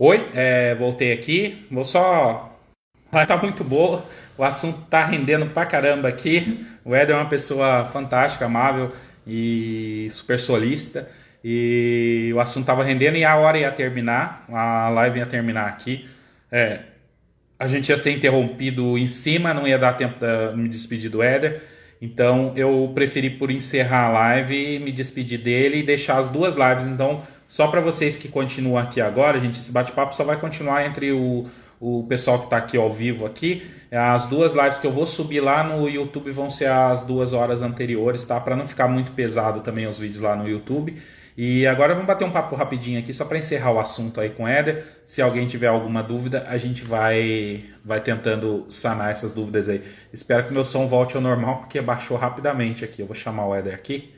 Oi, voltei aqui. Vou só. Ela tá muito boa. O assunto tá rendendo pra caramba aqui. O Éder é uma pessoa fantástica, amável e super solícita. E o assunto tava rendendo e a hora ia terminar. A live ia terminar aqui. É, a gente ia ser interrompido em cima, não ia dar tempo de me despedir do Éder. Então eu preferi por encerrar a live, me despedir dele e deixar as duas lives. Então, só para vocês que continuam aqui agora, gente, esse bate-papo só vai continuar entre o pessoal que está aqui ao vivo aqui. As duas lives que eu vou subir lá no YouTube vão ser as 2 horas anteriores, tá? Para não ficar muito pesado também os vídeos lá no YouTube. E agora vamos bater um papo rapidinho aqui, só para encerrar o assunto aí com o Éder. Se alguém tiver alguma dúvida, a gente vai tentando sanar essas dúvidas aí. Espero que meu som volte ao normal, porque baixou rapidamente aqui. Eu vou chamar o Éder aqui.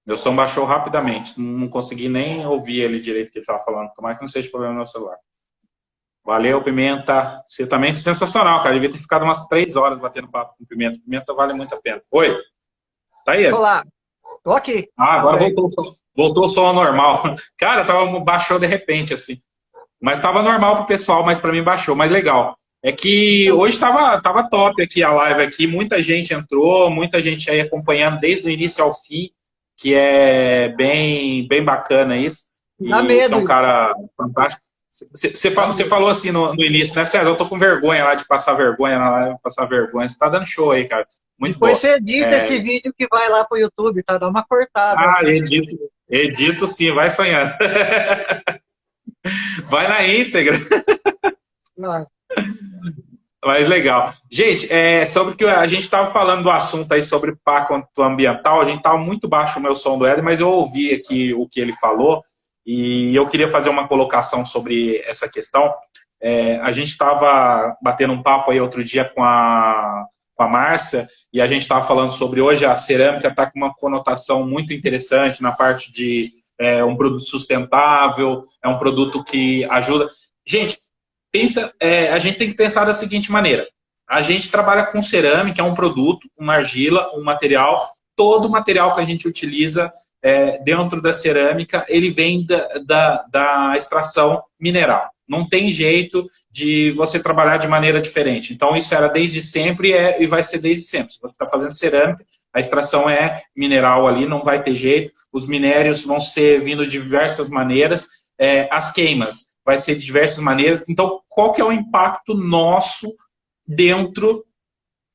Meu som baixou rapidamente. Não consegui nem ouvir ele direito que ele estava falando. Tomara que não seja problema no meu celular. Valeu, Pimenta. Você também é sensacional, cara. Devia ter ficado umas 3 horas batendo papo com Pimenta. Pimenta vale muito a pena. Oi, tá aí? Olá, tô aqui. Ah, Tudo agora bem? voltou o som ao normal. Cara, baixou de repente, assim. Mas estava normal pro pessoal, mas para mim baixou. Mas legal. É que Eu- hoje tava top aqui a live aqui. Muita gente entrou, muita gente aí acompanhando desde o início ao fim, que é bem bacana isso. Dá E você é medo um isso. cara fantástico. Dá Você medo. falou assim no início, né, César? Eu tô com vergonha lá de passar vergonha na live, passar vergonha. Você tá dando show aí, cara. Muito Depois boa. você edita esse vídeo que vai lá pro YouTube, tá? Dá uma cortada. Ah, edito sim, vai sonhando. Vai na íntegra. Ah, Mas legal. Gente, sobre que a gente estava falando do assunto aí sobre pacto ambiental, a gente estava muito baixo o meu som do Éder, mas eu ouvi aqui o que ele falou e eu queria fazer uma colocação sobre essa questão. A gente estava batendo um papo aí outro dia com a Márcia e a gente estava falando sobre hoje a cerâmica está com uma conotação muito interessante na parte de um produto sustentável, é um produto que ajuda. Gente, a gente tem que pensar da seguinte maneira: a gente trabalha com cerâmica, é um produto, uma argila, um material. Todo o material que a gente utiliza dentro da cerâmica, ele vem da extração mineral. Não tem jeito de você trabalhar de maneira diferente. Então, isso era desde sempre e vai ser desde sempre. Se você está fazendo cerâmica, a extração é mineral ali, não vai ter jeito. Os minérios vão ser vindo de diversas maneiras. As queimas vai ser de diversas maneiras. Então, qual que é o impacto nosso dentro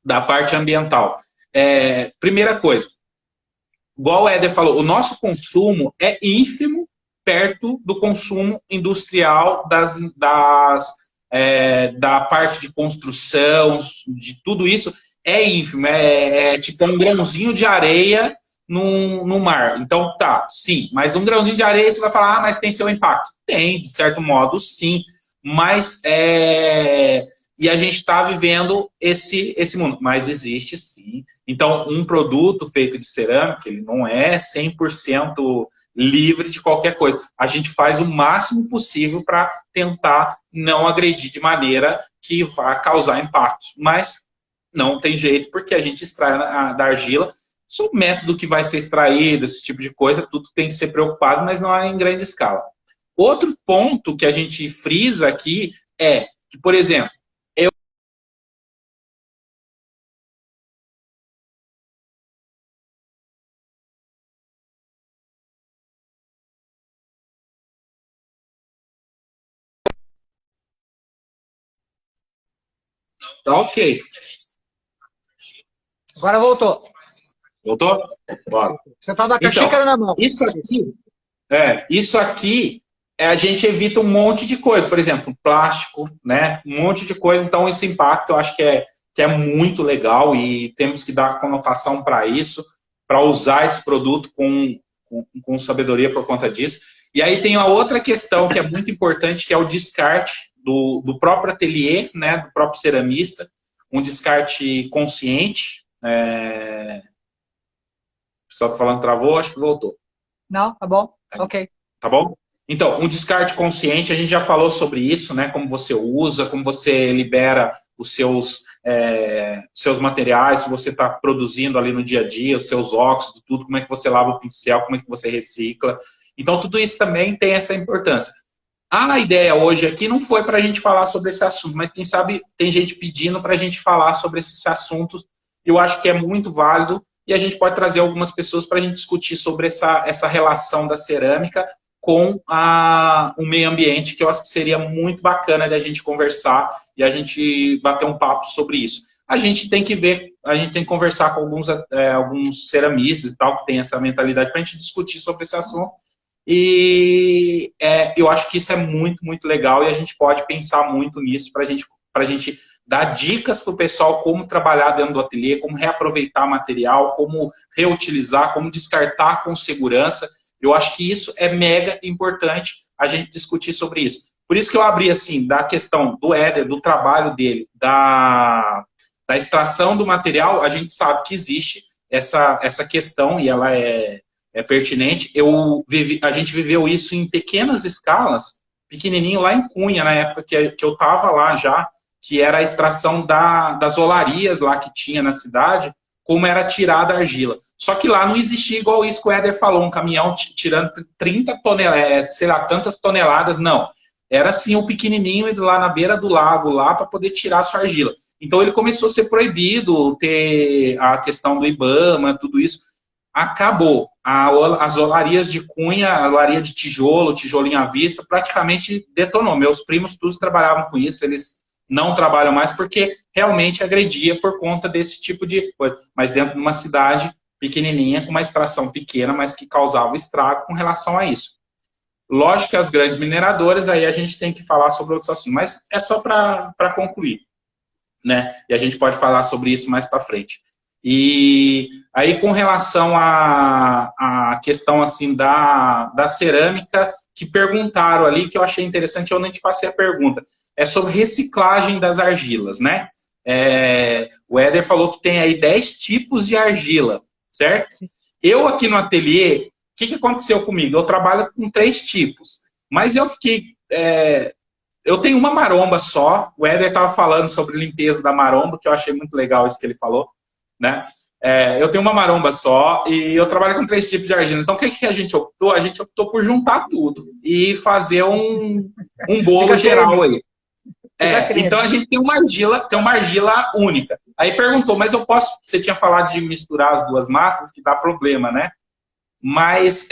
da parte ambiental? Primeira coisa, igual o Éder falou, o nosso consumo é ínfimo perto do consumo industrial da parte de construção, de tudo isso, é ínfimo, é tipo um grãozinho de areia no mar. Então, tá, sim, mas um grãozinho de areia você vai falar, mas tem seu impacto. Tem, de certo modo, sim, mas e a gente está vivendo esse mundo, mas existe sim. Então, um produto feito de cerâmica, ele não é 100% livre de qualquer coisa. A gente faz o máximo possível para tentar não agredir de maneira que vá causar impactos, mas não tem jeito, porque a gente extrai da argila. O método que vai ser extraído, esse tipo de coisa, tudo tem que ser preocupado, mas não é em grande escala. Outro ponto que a gente frisa aqui é que, por exemplo, tá ok. agora voltou. Voltou? Bora. Você tava com a Então, xícara na mão. isso Isso. aqui, isso aqui a gente evita um monte de coisa, por exemplo, plástico, né? Um monte de coisa. Então, esse impacto eu acho que é muito legal e temos que dar conotação para isso, para usar esse produto com sabedoria por conta disso. E aí tem a outra questão que é muito importante, que é o descarte do próprio ateliê, né? Do próprio ceramista, um descarte consciente. O pessoal está falando travou, acho que voltou. Não, tá bom? Ok. Tá bom? Então, um descarte consciente, a gente já falou sobre isso, né? Como você usa, como você libera os seus materiais, se você está produzindo ali no dia a dia, os seus óxidos, tudo, como é que você lava o pincel, como é que você recicla. Então, tudo isso também tem essa importância. A ideia hoje aqui não foi para a gente falar sobre esse assunto, mas quem sabe tem gente pedindo para a gente falar sobre esses assuntos. Eu acho que é muito válido e a gente pode trazer algumas pessoas para a gente discutir sobre essa relação da cerâmica com o meio ambiente, que eu acho que seria muito bacana de a gente conversar e a gente bater um papo sobre isso. A gente tem que ver, a gente tem que conversar com alguns ceramistas e tal, que tem essa mentalidade, para a gente discutir sobre esse assunto. E eu acho que isso é muito, muito legal e a gente pode pensar muito nisso para a gente dar dicas para o pessoal como trabalhar dentro do ateliê, como reaproveitar material, como reutilizar, como descartar com segurança. Eu acho que isso é mega importante a gente discutir sobre isso. Por isso que eu abri assim, da questão do Éder, do trabalho dele, da extração do material, a gente sabe que existe essa questão e ela é pertinente. A gente viveu isso em pequenas escalas, pequenininho lá em Cunha, na época que eu estava lá já, que era a extração das olarias lá que tinha na cidade, como era tirada a argila. Só que lá não existia igual isso que o Éder falou, um caminhão tirando 30 toneladas, sei lá, tantas toneladas, não. Era assim o pequenininho lá na beira do lago, lá para poder tirar a sua argila. Então ele começou a ser proibido, ter a questão do IBAMA, tudo isso. Acabou. As olarias de Cunha, a olaria de tijolo, tijolinho à vista, praticamente detonou. Meus primos todos trabalhavam com isso, eles não trabalham mais porque realmente agredia por conta desse tipo de coisa. Mas dentro de uma cidade pequenininha, com uma extração pequena, mas que causava estrago com relação a isso. Lógico que as grandes mineradoras, aí a gente tem que falar sobre outros assuntos, mas é só para concluir, né? E a gente pode falar sobre isso mais para frente. E aí, com relação à questão assim da cerâmica, que perguntaram ali, que eu achei interessante, eu nem te passei a pergunta, é sobre reciclagem das argilas, né? O Éder falou que tem aí 10 tipos de argila, certo? Eu aqui no ateliê, o que aconteceu comigo? Eu trabalho com 3 tipos, mas eu fiquei... eu tenho uma maromba só, o Éder estava falando sobre limpeza da maromba, que eu achei muito legal isso que ele falou, né? Eu tenho uma maromba só e eu trabalho com 3 tipos de argila. Então, o que a gente optou? A gente optou por juntar tudo e fazer um bolo geral aí. Então, a gente tem uma argila única. Aí perguntou, mas eu posso... Você tinha falado de misturar as duas massas, que dá problema, né? Mas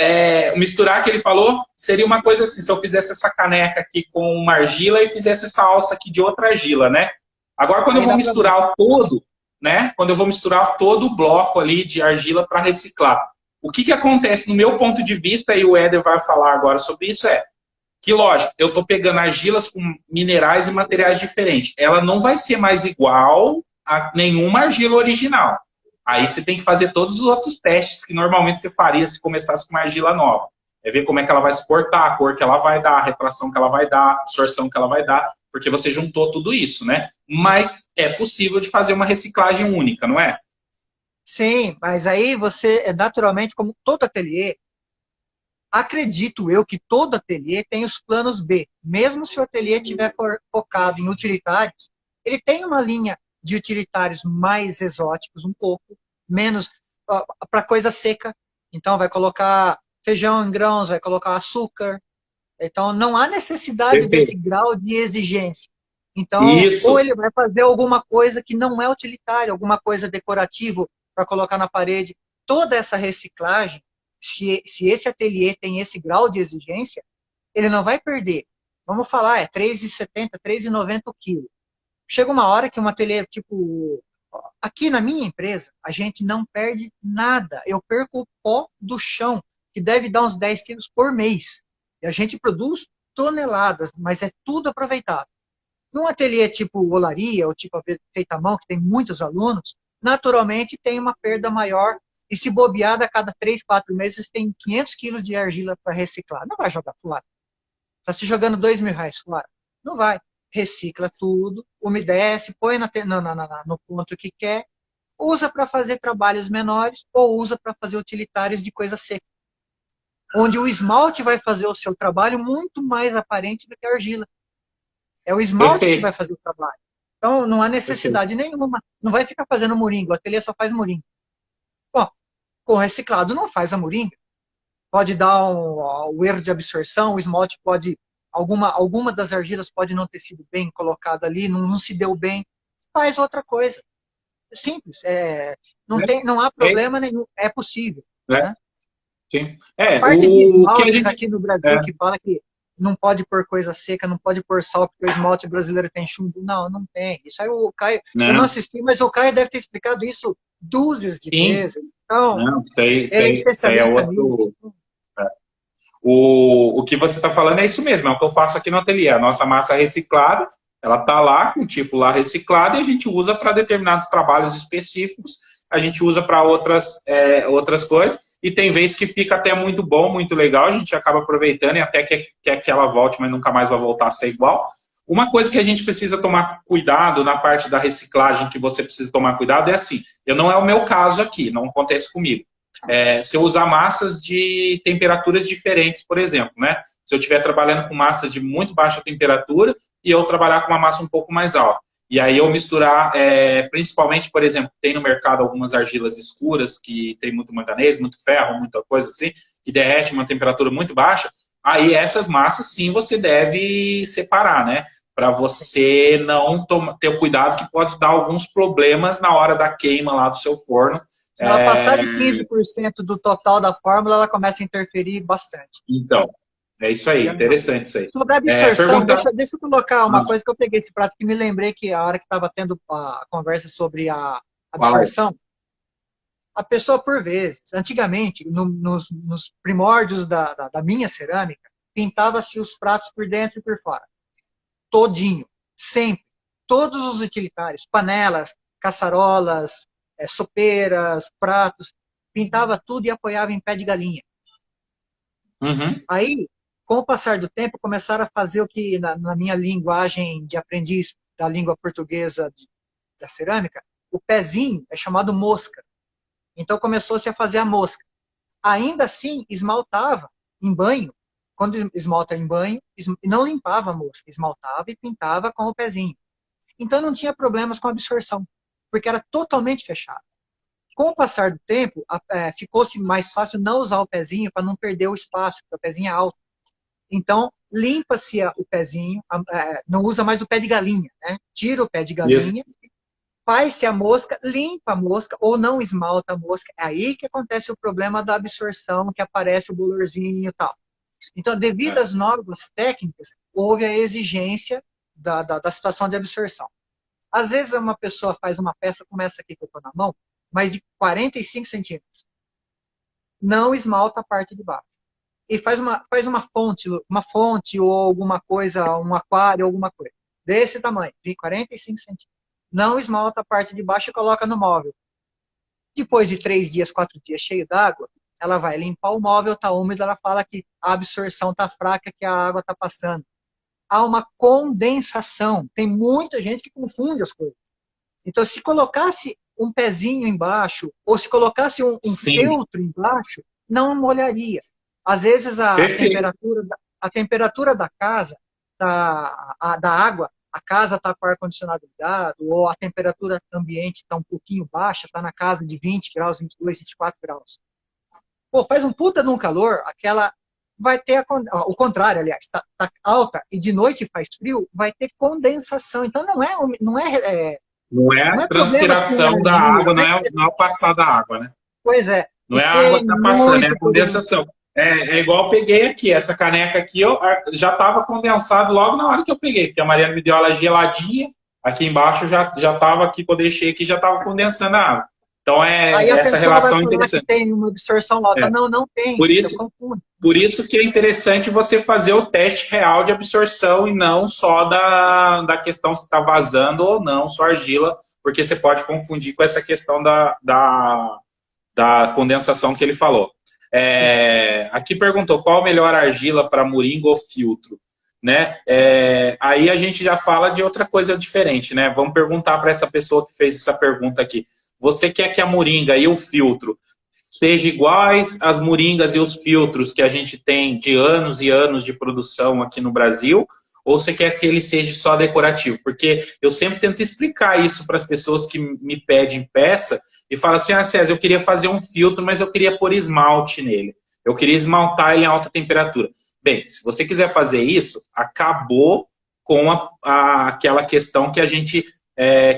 misturar, que ele falou, seria uma coisa assim, se eu fizesse essa caneca aqui com uma argila e fizesse essa alça aqui de outra argila, né? Agora, quando eu vou misturar todo, né? Quando eu vou misturar todo o bloco ali de argila para reciclar, o que acontece no meu ponto de vista, e o Éder vai falar agora sobre isso, que, lógico, eu estou pegando argilas com minerais e materiais diferentes. Ela não vai ser mais igual a nenhuma argila original. Aí você tem que fazer todos os outros testes que normalmente você faria se começasse com uma argila nova. É ver como é que ela vai se portar, a cor que ela vai dar, a retração que ela vai dar, a absorção que ela vai dar, porque você juntou tudo isso, né? Mas é possível de fazer uma reciclagem única, não é? Sim, mas aí você, naturalmente, como todo ateliê, acredito eu que todo ateliê tem os planos B. Mesmo se o ateliê estiver focado em utilitários, ele tem uma linha de utilitários mais exóticos, um pouco, menos para coisa seca. Então, vai colocar feijão em grãos, vai colocar açúcar. Então, não há necessidade desse grau de exigência. Então, ou ele vai fazer alguma coisa que não é utilitária, alguma coisa decorativa para colocar na parede. Toda essa reciclagem, se esse ateliê tem esse grau de exigência, ele não vai perder. Vamos falar, é R$3,70, R$3,90 o quilo. Chega uma hora que um ateliê, tipo, aqui na minha empresa, a gente não perde nada. Eu perco o pó do chão, que deve dar uns 10 quilos por mês. E a gente produz toneladas, mas é tudo aproveitado. Num ateliê tipo olaria, ou tipo feita à mão, que tem muitos alunos, naturalmente tem uma perda maior. E se bobeada, a cada 3, 4 meses tem 500 quilos de argila para reciclar. Não vai jogar fora. Está se jogando R$2.000 fora. Não vai. Recicla tudo, umedece, põe no ponto que quer, usa para fazer trabalhos menores ou usa para fazer utilitários de coisa seca. onde o esmalte vai fazer o seu trabalho muito mais aparente do que a argila. É o esmalte que vai fazer o trabalho. Então, não há necessidade nenhuma. Não vai ficar fazendo moringa. O ateliê só faz moringa. Bom, com reciclado não faz a moringa. Pode dar um erro de absorção, o esmalte pode... Alguma das argilas pode não ter sido bem colocada ali, não se deu bem. Faz outra coisa. É simples. Não há problema nenhum. É possível. Né? Sim. A parte de esmaltes aqui no Brasil que fala que não pode pôr coisa seca, não pode pôr sal, porque o esmalte brasileiro tem chumbo. Não, não tem. Isso aí o Caio... Eu não assisti, mas o Caio deve ter explicado isso dúzias de vezes. Então, ele é especialista nisso. O que você está falando é isso mesmo, é o que eu faço aqui no ateliê. A nossa massa reciclada, ela está lá, com o tipo lá reciclado, e a gente usa para determinados trabalhos específicos, a gente usa para outras coisas, e tem vezes que fica até muito bom, muito legal, a gente acaba aproveitando e até quer que ela volte, mas nunca mais vai voltar a ser igual. Uma coisa que a gente precisa tomar cuidado na parte da reciclagem, que você precisa tomar cuidado, é assim, não é o meu caso aqui, não acontece comigo. Se eu usar massas de temperaturas diferentes, por exemplo, né? Se eu estiver trabalhando com massas de muito baixa temperatura e eu trabalhar com uma massa um pouco mais alta. E aí eu misturar, principalmente, por exemplo, tem no mercado algumas argilas escuras que tem muito manganês, muito ferro, muita coisa assim, que derrete uma temperatura muito baixa. Aí essas massas sim você deve separar, né? Para você não ter cuidado que pode dar alguns problemas na hora da queima lá do seu forno. Se ela passar de 15% do total da fórmula, ela começa a interferir bastante. Então, é isso aí, interessante isso aí. Sobre a absorção, deixa eu colocar uma coisa que eu peguei esse prato que me lembrei que a hora que estava tendo a conversa sobre a absorção, a pessoa, por vezes, antigamente, nos primórdios da minha cerâmica, pintava-se os pratos por dentro e por fora. Todinho, sempre. Todos os utilitários, panelas, caçarolas, sopeiras, pratos, pintava tudo e apoiava em pé de galinha. Uhum. Aí, com o passar do tempo, começaram a fazer o que, na minha linguagem de aprendiz da língua portuguesa da cerâmica, o pezinho é chamado mosca. Então, começou-se a fazer a mosca. Ainda assim, esmaltava em banho. Quando esmalta em banho, não limpava a mosca, esmaltava e pintava com o pezinho. Então, não tinha problemas com a absorção, porque era totalmente fechado. Com o passar do tempo, ficou-se mais fácil não usar o pezinho para não perder o espaço, porque o pezinho é alto. Então, limpa-se o pezinho, não usa mais o pé de galinha, né? Tira o pé de galinha, faz-se a mosca, limpa a mosca ou não esmalta a mosca. É aí que acontece o problema da absorção, que aparece o bolorzinho e tal. Então, devido às normas técnicas, houve a exigência da situação de absorção. Às vezes, uma pessoa faz uma peça, começa aqui que eu estou na mão, mas de 45 centímetros. Não esmalta a parte de baixo. E faz uma fonte ou alguma coisa, um aquário, alguma coisa. Desse tamanho, de 45 centímetros. Não esmalta a parte de baixo e coloca no móvel. Depois de 3 dias, 4 dias cheio d'água, ela vai limpar o móvel, está úmido, ela fala que a absorção está fraca, que a água está passando. Há uma condensação. Tem muita gente que confunde as coisas. Então, se colocasse um pezinho embaixo, ou se colocasse um feltro embaixo, não molharia. Às vezes, a temperatura da casa, da água, a casa está com o ar-condicionado ligado, ou a temperatura ambiente está um pouquinho baixa, está na casa de 20 graus, 22, 24 graus. Pô, faz um puta de um calor, aquela vai ter o contrário, aliás, está alta e de noite faz frio, vai ter condensação. Então não é transpiração da água, não é o passar da água, né? Pois é. Não é a água que está passando, é a condensação. É igual eu peguei aqui, essa caneca aqui, já estava condensado logo na hora que eu peguei, porque a Mariana me deu ela geladinha, aqui embaixo já estava aqui, quando eu deixei aqui, já estava condensando a água. Então, essa relação interessante. Que tem uma absorção alta. Não tem. Por isso que é interessante você fazer o teste real de absorção e não só da questão se está vazando ou não, só argila, porque você pode confundir com essa questão da condensação que ele falou. Aqui perguntou qual a melhor argila para moringa ou filtro, né? Aí a gente já fala de outra coisa diferente, né? Vamos perguntar para essa pessoa que fez essa pergunta aqui. Você quer que a moringa e o filtro seja iguais às moringas e os filtros que a gente tem de anos e anos de produção aqui no Brasil, ou você quer que ele seja só decorativo? Porque eu sempre tento explicar isso para as pessoas que me pedem peça e falam assim, ah, César, eu queria fazer um filtro, mas eu queria pôr esmalte nele. Eu queria esmaltar ele em alta temperatura. Bem, se você quiser fazer isso, acabou com aquela questão que a gente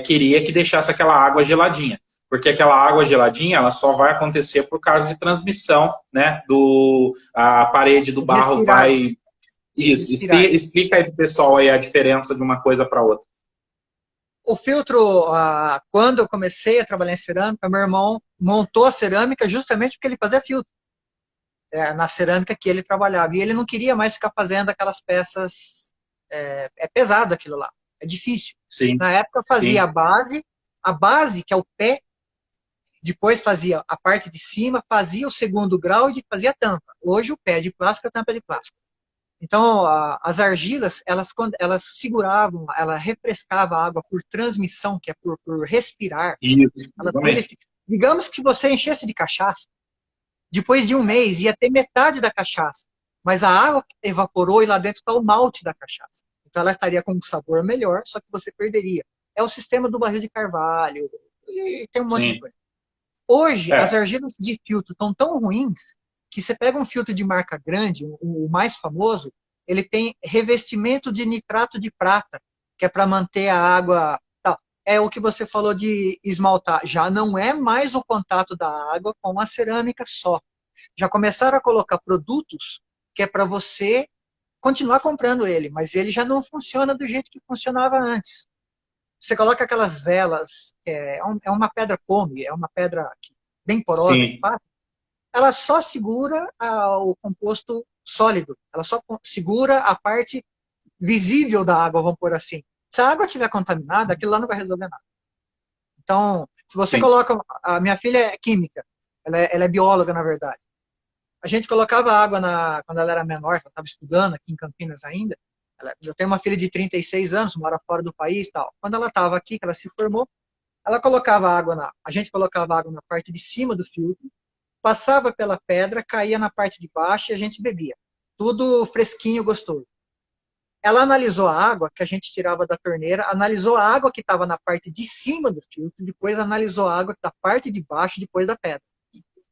queria que deixasse aquela água geladinha. Porque aquela água geladinha, ela só vai acontecer por causa de transmissão, né? A parede do barro Respirar. vai... Isso, explica aí pro pessoal aí a diferença de uma coisa para outra. O filtro, quando eu comecei a trabalhar em cerâmica, meu irmão montou a cerâmica justamente porque ele fazia filtro. Na cerâmica que ele trabalhava. E ele não queria mais ficar fazendo aquelas peças... É pesado aquilo lá. É difícil. Sim. Na época eu fazia a base, que é o pé, depois fazia a parte de cima, fazia o segundo grau e fazia a tampa. Hoje o pé é de plástico, a tampa é de plástico. Então, as argilas, elas seguravam, ela refrescava a água por transmissão, que é por respirar. Isso, ela digamos que você enchesse de cachaça, depois de um mês ia ter metade da cachaça, mas a água evaporou e lá dentro está o malte da cachaça. Então ela estaria com um sabor melhor, só que você perderia. É o sistema do barril de carvalho, e tem um monte de coisa. Hoje, as argilas de filtro estão tão ruins que você pega um filtro de marca grande, o mais famoso, ele tem revestimento de nitrato de prata, que é para manter a água... Tal. É o que você falou de esmaltar. Já não é mais o contato da água com a cerâmica só. Já começaram a colocar produtos que é para você continuar comprando ele, mas ele já não funciona do jeito que funcionava antes. Você coloca aquelas velas, é uma pedra pome, é uma pedra bem porosa, ela só segura o composto sólido, ela só segura a parte visível da água, vamos pôr assim. Se a água estiver contaminada, aquilo lá não vai resolver nada. Então, se você coloca... A minha filha é química, ela é bióloga, na verdade. A gente colocava água quando ela era menor, ela estava estudando aqui em Campinas ainda. Eu tenho uma filha de 36 anos, mora fora do país e tal. Quando ela estava aqui, que ela se formou, ela colocava água a gente colocava água na parte de cima do filtro, passava pela pedra, caía na parte de baixo e a gente bebia. Tudo fresquinho, gostoso. Ela analisou a água que a gente tirava da torneira, analisou a água que estava na parte de cima do filtro, depois analisou a água da parte de baixo, depois da pedra.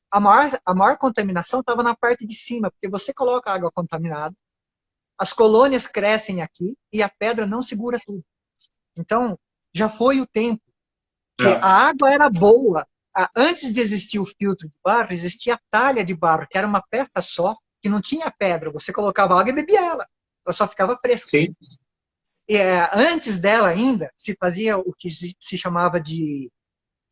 A maior contaminação estava na parte de cima, porque você coloca água contaminada, as colônias crescem aqui e a pedra não segura tudo. Então, já foi o tempo que a água era boa. Antes de existir o filtro de barro, existia a talha de barro, que era uma peça só, que não tinha pedra. Você colocava água e bebia ela. Ela só ficava fresca. Sim. E, antes dela ainda, se fazia o que se chamava de...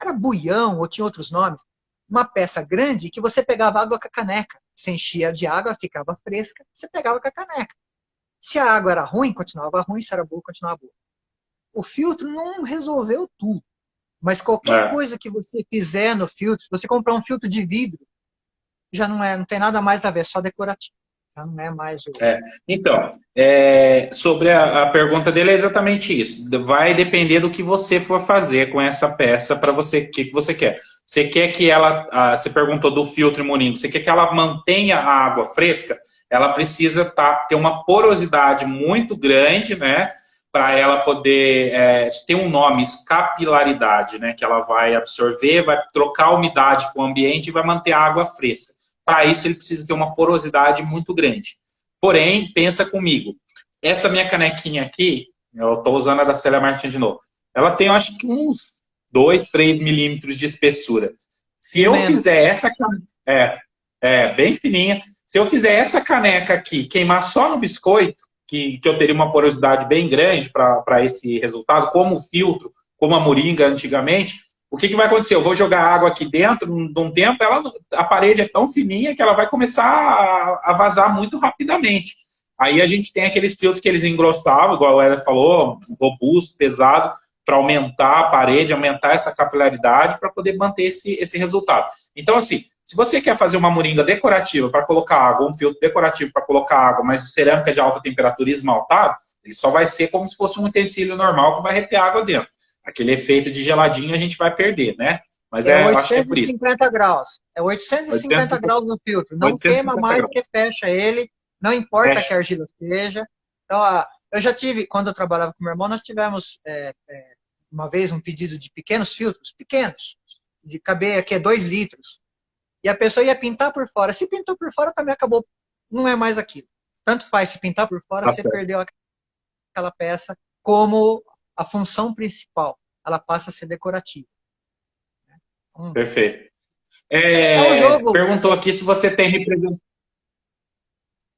Era buião, ou tinha outros nomes. Uma peça grande que você pegava água com a caneca. Você enchia de água, ficava fresca, você pegava com a caneca. Se a água era ruim, continuava ruim. Se era boa, continuava boa. O filtro não resolveu tudo. Mas qualquer coisa que você fizer no filtro, se você comprar um filtro de vidro, já não tem nada mais a ver, só decorativo. Já não é mais o... Então, sobre a pergunta dele é exatamente isso. Vai depender do que você for fazer com essa peça para você, o que você quer. Você quer que ela, você perguntou do filtro moringa, você quer que ela mantenha a água fresca? Ela precisa ter uma porosidade muito grande, né? Para ela poder ter um nome, capilaridade, né? Que ela vai absorver, vai trocar a umidade com o ambiente e vai manter a água fresca. Para isso, ele precisa ter uma porosidade muito grande. Porém, pensa comigo, essa minha canequinha aqui, eu estou usando a da Célia Martins de novo, ela tem, eu acho que uns 2, 3 milímetros de espessura. Se eu fizer essa caneca, bem fininha, se eu fizer essa caneca aqui, queimar só no biscoito, que eu teria uma porosidade bem grande para esse resultado, como o filtro, como a moringa antigamente, o que vai acontecer? Eu vou jogar água aqui dentro, de um tempo, a parede é tão fininha que ela vai começar a vazar muito rapidamente. Aí a gente tem aqueles filtros que eles engrossavam, igual o Éder falou, robusto, pesado, para aumentar a parede, aumentar essa capilaridade, para poder manter esse resultado. Então, assim, se você quer fazer uma moringa decorativa para colocar água, um filtro decorativo para colocar água, mas cerâmica de alta temperatura e esmaltado, ele só vai ser como se fosse um utensílio normal que vai reter água dentro. Aquele efeito de geladinho a gente vai perder, né? Mas É eu acho que é por isso. 850 graus. É 850 850, graus no filtro. Não queima 850 mais do que graus. fecha ele. Não importa que Fecha. a argila seja. Então, eu já tive, quando eu trabalhava com meu irmão, nós tivemos uma vez um pedido de pequenos filtros, pequenos, de caber aqui 2 litros. E a pessoa ia pintar por fora. Se pintou por fora, também acabou. Não é mais aquilo. Tanto faz, se pintar por fora, Tá você certo. perdeu aquela peça como a função principal. Ela passa a ser decorativa. Perfeito. É um jogo. Perguntou aqui se você tem representante.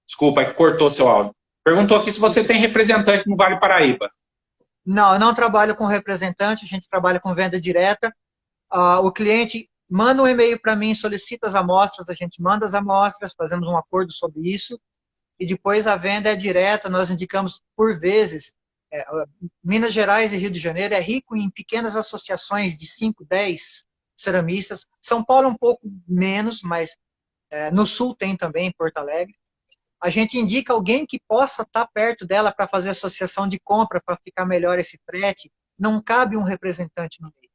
Desculpa, é que cortou seu áudio. Perguntou aqui se você tem representante no Vale Paraíba. Não, eu não trabalho com representante, a gente trabalha com venda direta. O cliente manda um e-mail para mim, solicita as amostras, a gente manda as amostras, fazemos um acordo sobre isso, e depois a venda é direta, nós indicamos por vezes. Minas Gerais e Rio de Janeiro é rico em pequenas associações de 5, 10 ceramistas. São Paulo um pouco menos, mas no Sul tem também, em Porto Alegre. A gente indica alguém que possa estar perto dela para fazer associação de compra, para ficar melhor esse frete. Não cabe um representante no meio.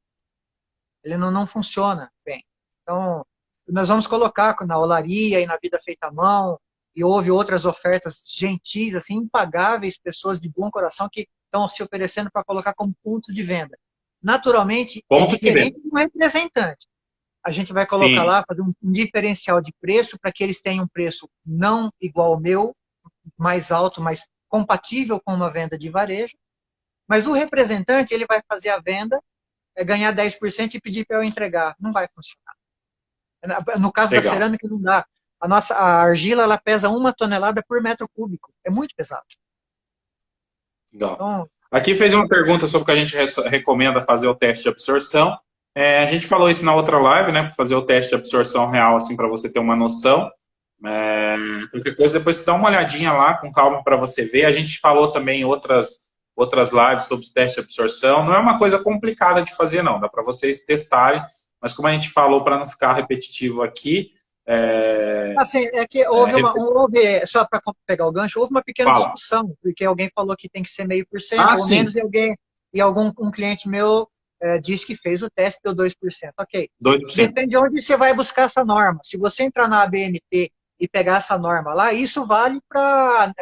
Ele não funciona bem. Então, nós vamos colocar na olaria e na vida feita à mão, e houve outras ofertas gentis, assim, impagáveis, pessoas de bom coração que estão se oferecendo para colocar como ponto de venda. Naturalmente, é Ponto de venda. diferente de um representante. A gente vai colocar Sim. lá, fazer um diferencial de preço para que eles tenham um preço não igual ao meu, mais alto, mas compatível com uma venda de varejo. Mas o representante, ele vai fazer a venda, ganhar 10% e pedir para eu entregar. Não vai funcionar. No caso da Legal. cerâmica, não dá. A argila, ela pesa 1 tonelada por metro cúbico. É muito pesado. Legal. Então, Aqui fez uma pergunta sobre o que a gente recomenda fazer o teste de absorção. A gente falou isso na outra live, né? Para fazer o teste de absorção real, assim, para você ter uma noção. Qualquer coisa, depois você dá uma olhadinha lá, com calma, para você ver. A gente falou também em outras lives sobre os testes de absorção. Não é uma coisa complicada de fazer, não. Dá para vocês testarem. Mas como a gente falou, para não ficar repetitivo aqui... assim, é que houve, só para pegar o gancho, houve uma pequena Fala. discussão, porque alguém falou que tem que ser 0,5% ou sim. menos, e um cliente meu disse que fez o teste e deu 2%. Ok. 2%. Depende de onde você vai buscar essa norma. Se você entrar na ABNT e pegar essa norma lá, isso vale para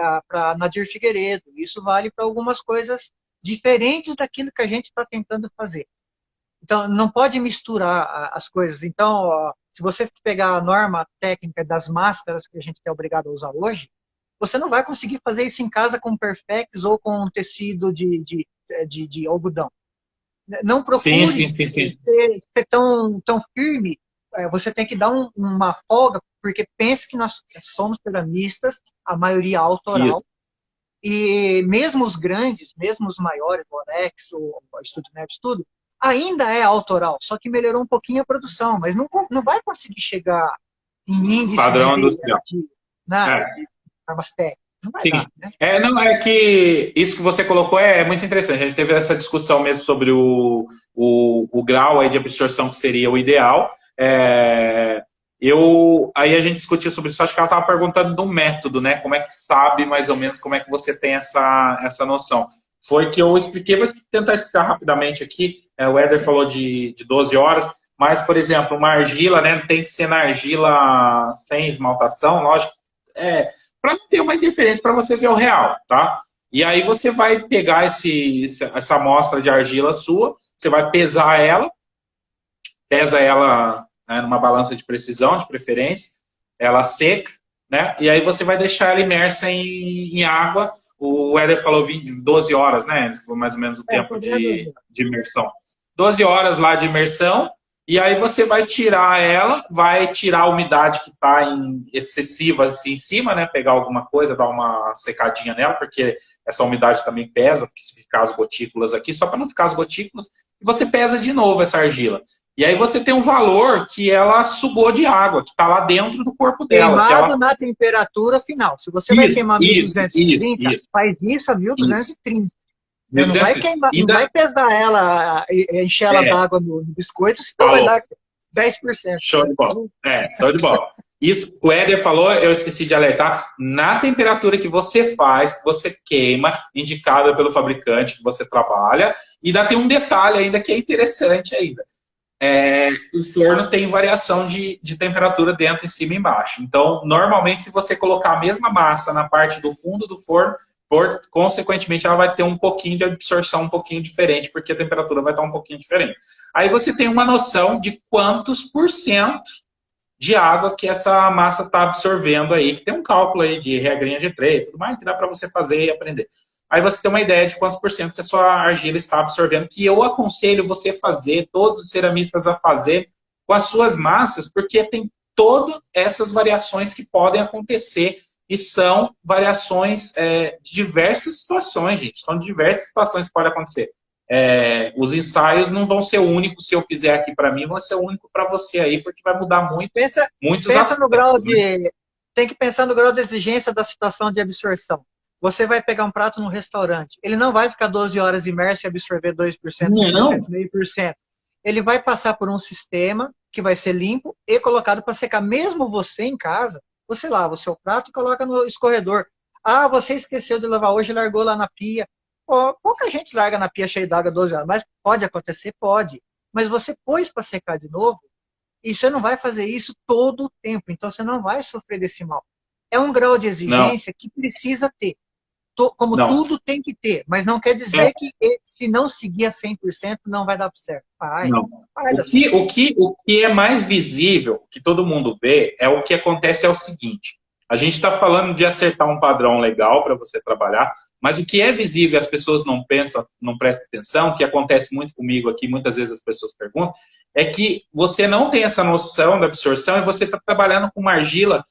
Nadir Figueiredo, isso vale para algumas coisas diferentes daquilo que a gente está tentando fazer. Então, não pode misturar as coisas. Então, se você pegar a norma técnica das máscaras que a gente é obrigado a usar hoje, você não vai conseguir fazer isso em casa com Perfex ou com um tecido de algodão. Não procure ser tão firme. Você tem que dar uma folga, porque pense que nós somos ceramistas, a maioria autoral. Isso. E mesmo os grandes, mesmo os maiores, o Orex, o Estúdio Nerd, tudo, ainda é autoral, só que melhorou um pouquinho a produção, mas não vai conseguir chegar em índice padrão industrial. de armas técnicas. Não vai Sim. dar, né? É que isso que você colocou é muito interessante. A gente teve essa discussão mesmo sobre o grau aí de absorção que seria o ideal. Aí a gente discutiu sobre isso. Acho que ela estava perguntando do método, né? Como é que sabe mais ou menos como é que você tem essa noção. Foi que eu expliquei, vou tentar explicar rapidamente aqui. O Éder falou de 12 horas, mas, por exemplo, uma argila, né? Tem que ser na argila sem esmaltação, lógico. Para não ter uma interferência, para você ver o real, tá? E aí você vai pegar essa amostra de argila sua, você vai pesar ela, pesa ela, né, numa balança de precisão, de preferência, ela seca, né? E aí você vai deixar ela imersa em água. O Éder falou 12 horas, né? Foi mais ou menos o tempo de imersão. 12 horas lá de imersão. E aí você vai tirar ela, vai tirar a umidade que está excessiva assim, em cima, né? Pegar alguma coisa, dar uma secadinha nela, porque essa umidade também pesa, porque se ficar as gotículas aqui, só para não ficar as gotículas, e você pesa de novo essa argila. E aí você tem um valor que ela sugou de água, que está lá dentro do corpo dela. Queimado na temperatura final. Se você vai queimar 1230, faz isso a 1230. Não vai queimar, não vai pesar ela, encher ela d'água no biscoito, senão vai dar 10%. Show de bola. Show de bola. Isso o Éder falou, eu esqueci de alertar, na temperatura que você faz, que você queima, indicada pelo fabricante que você trabalha, e ainda tem um detalhe ainda que é interessante ainda. o forno tem variação de temperatura dentro, em cima e embaixo. Então, normalmente, se você colocar a mesma massa na parte do fundo do forno, consequentemente, ela vai ter um pouquinho de absorção um pouquinho diferente, porque a temperatura vai estar um pouquinho diferente. Aí você tem uma noção de quantos por cento de água que essa massa está absorvendo aí, que tem um cálculo aí de regrinha de três e tudo mais, que dá para você fazer e aprender. Aí você tem uma ideia de quantos por cento que a sua argila está absorvendo, que eu aconselho você fazer, todos os ceramistas a fazer com as suas massas, porque tem todas essas variações que podem acontecer e são variações de diversas situações, gente. São diversas situações que podem acontecer. Os ensaios não vão ser únicos se eu fizer aqui para mim, vão ser únicos para você aí, porque vai mudar muito, muitos pensa aspectos. no grau de, tem que pensar no grau de exigência da situação de absorção. Você vai pegar um prato num restaurante, ele não vai ficar 12 horas imerso e absorver 2%, 1%, 0,5%. Ele vai passar por um sistema que vai ser limpo e colocado para secar. Mesmo você em casa, você lava o seu prato e coloca no escorredor. Ah, você esqueceu de lavar hoje e largou lá na pia. Pouca gente larga na pia cheia d'água 12 horas, mas pode acontecer? Pode. Mas você pôs para secar de novo e você não vai fazer isso todo o tempo, então você não vai sofrer desse mal. É um grau de exigência que precisa ter. Como tudo tem que ter, mas não quer dizer que se não seguir a 100% não vai dar certo. O que é mais visível, que todo mundo vê, é o que acontece é o seguinte. A gente está falando de acertar um padrão legal para você trabalhar, mas o que é visível, as pessoas não pensam, não prestam atenção, que acontece muito comigo aqui, muitas vezes as pessoas perguntam, é que você não tem essa noção da absorção e você está trabalhando com uma argila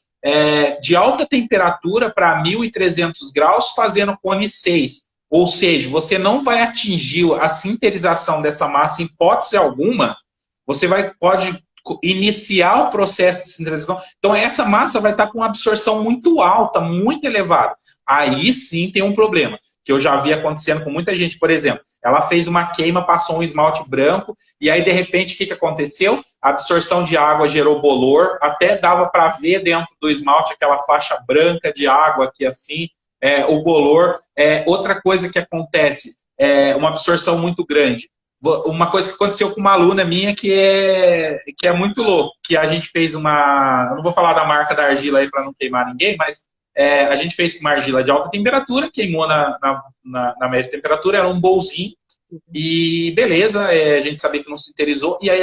de alta temperatura para 1.300 graus, fazendo cone 6. Ou seja, você não vai atingir a sinterização dessa massa em hipótese alguma. Você pode iniciar o processo de sinterização. Então, essa massa vai estar com uma absorção muito alta, muito elevada. Aí sim tem um problema, que eu já vi acontecendo com muita gente. Por exemplo, ela fez uma queima, passou um esmalte branco, e aí, de repente, o que aconteceu? A absorção de água gerou bolor, até dava para ver dentro do esmalte aquela faixa branca de água aqui assim, o bolor. Outra coisa que acontece, uma absorção muito grande. Uma coisa que aconteceu com uma aluna minha que é muito louco, que a gente fez uma... Eu não vou falar da marca da argila aí para não queimar ninguém, mas a gente fez com uma argila de alta temperatura, queimou na média temperatura, era um bolzinho, e beleza, a gente sabia que não sinterizou, e aí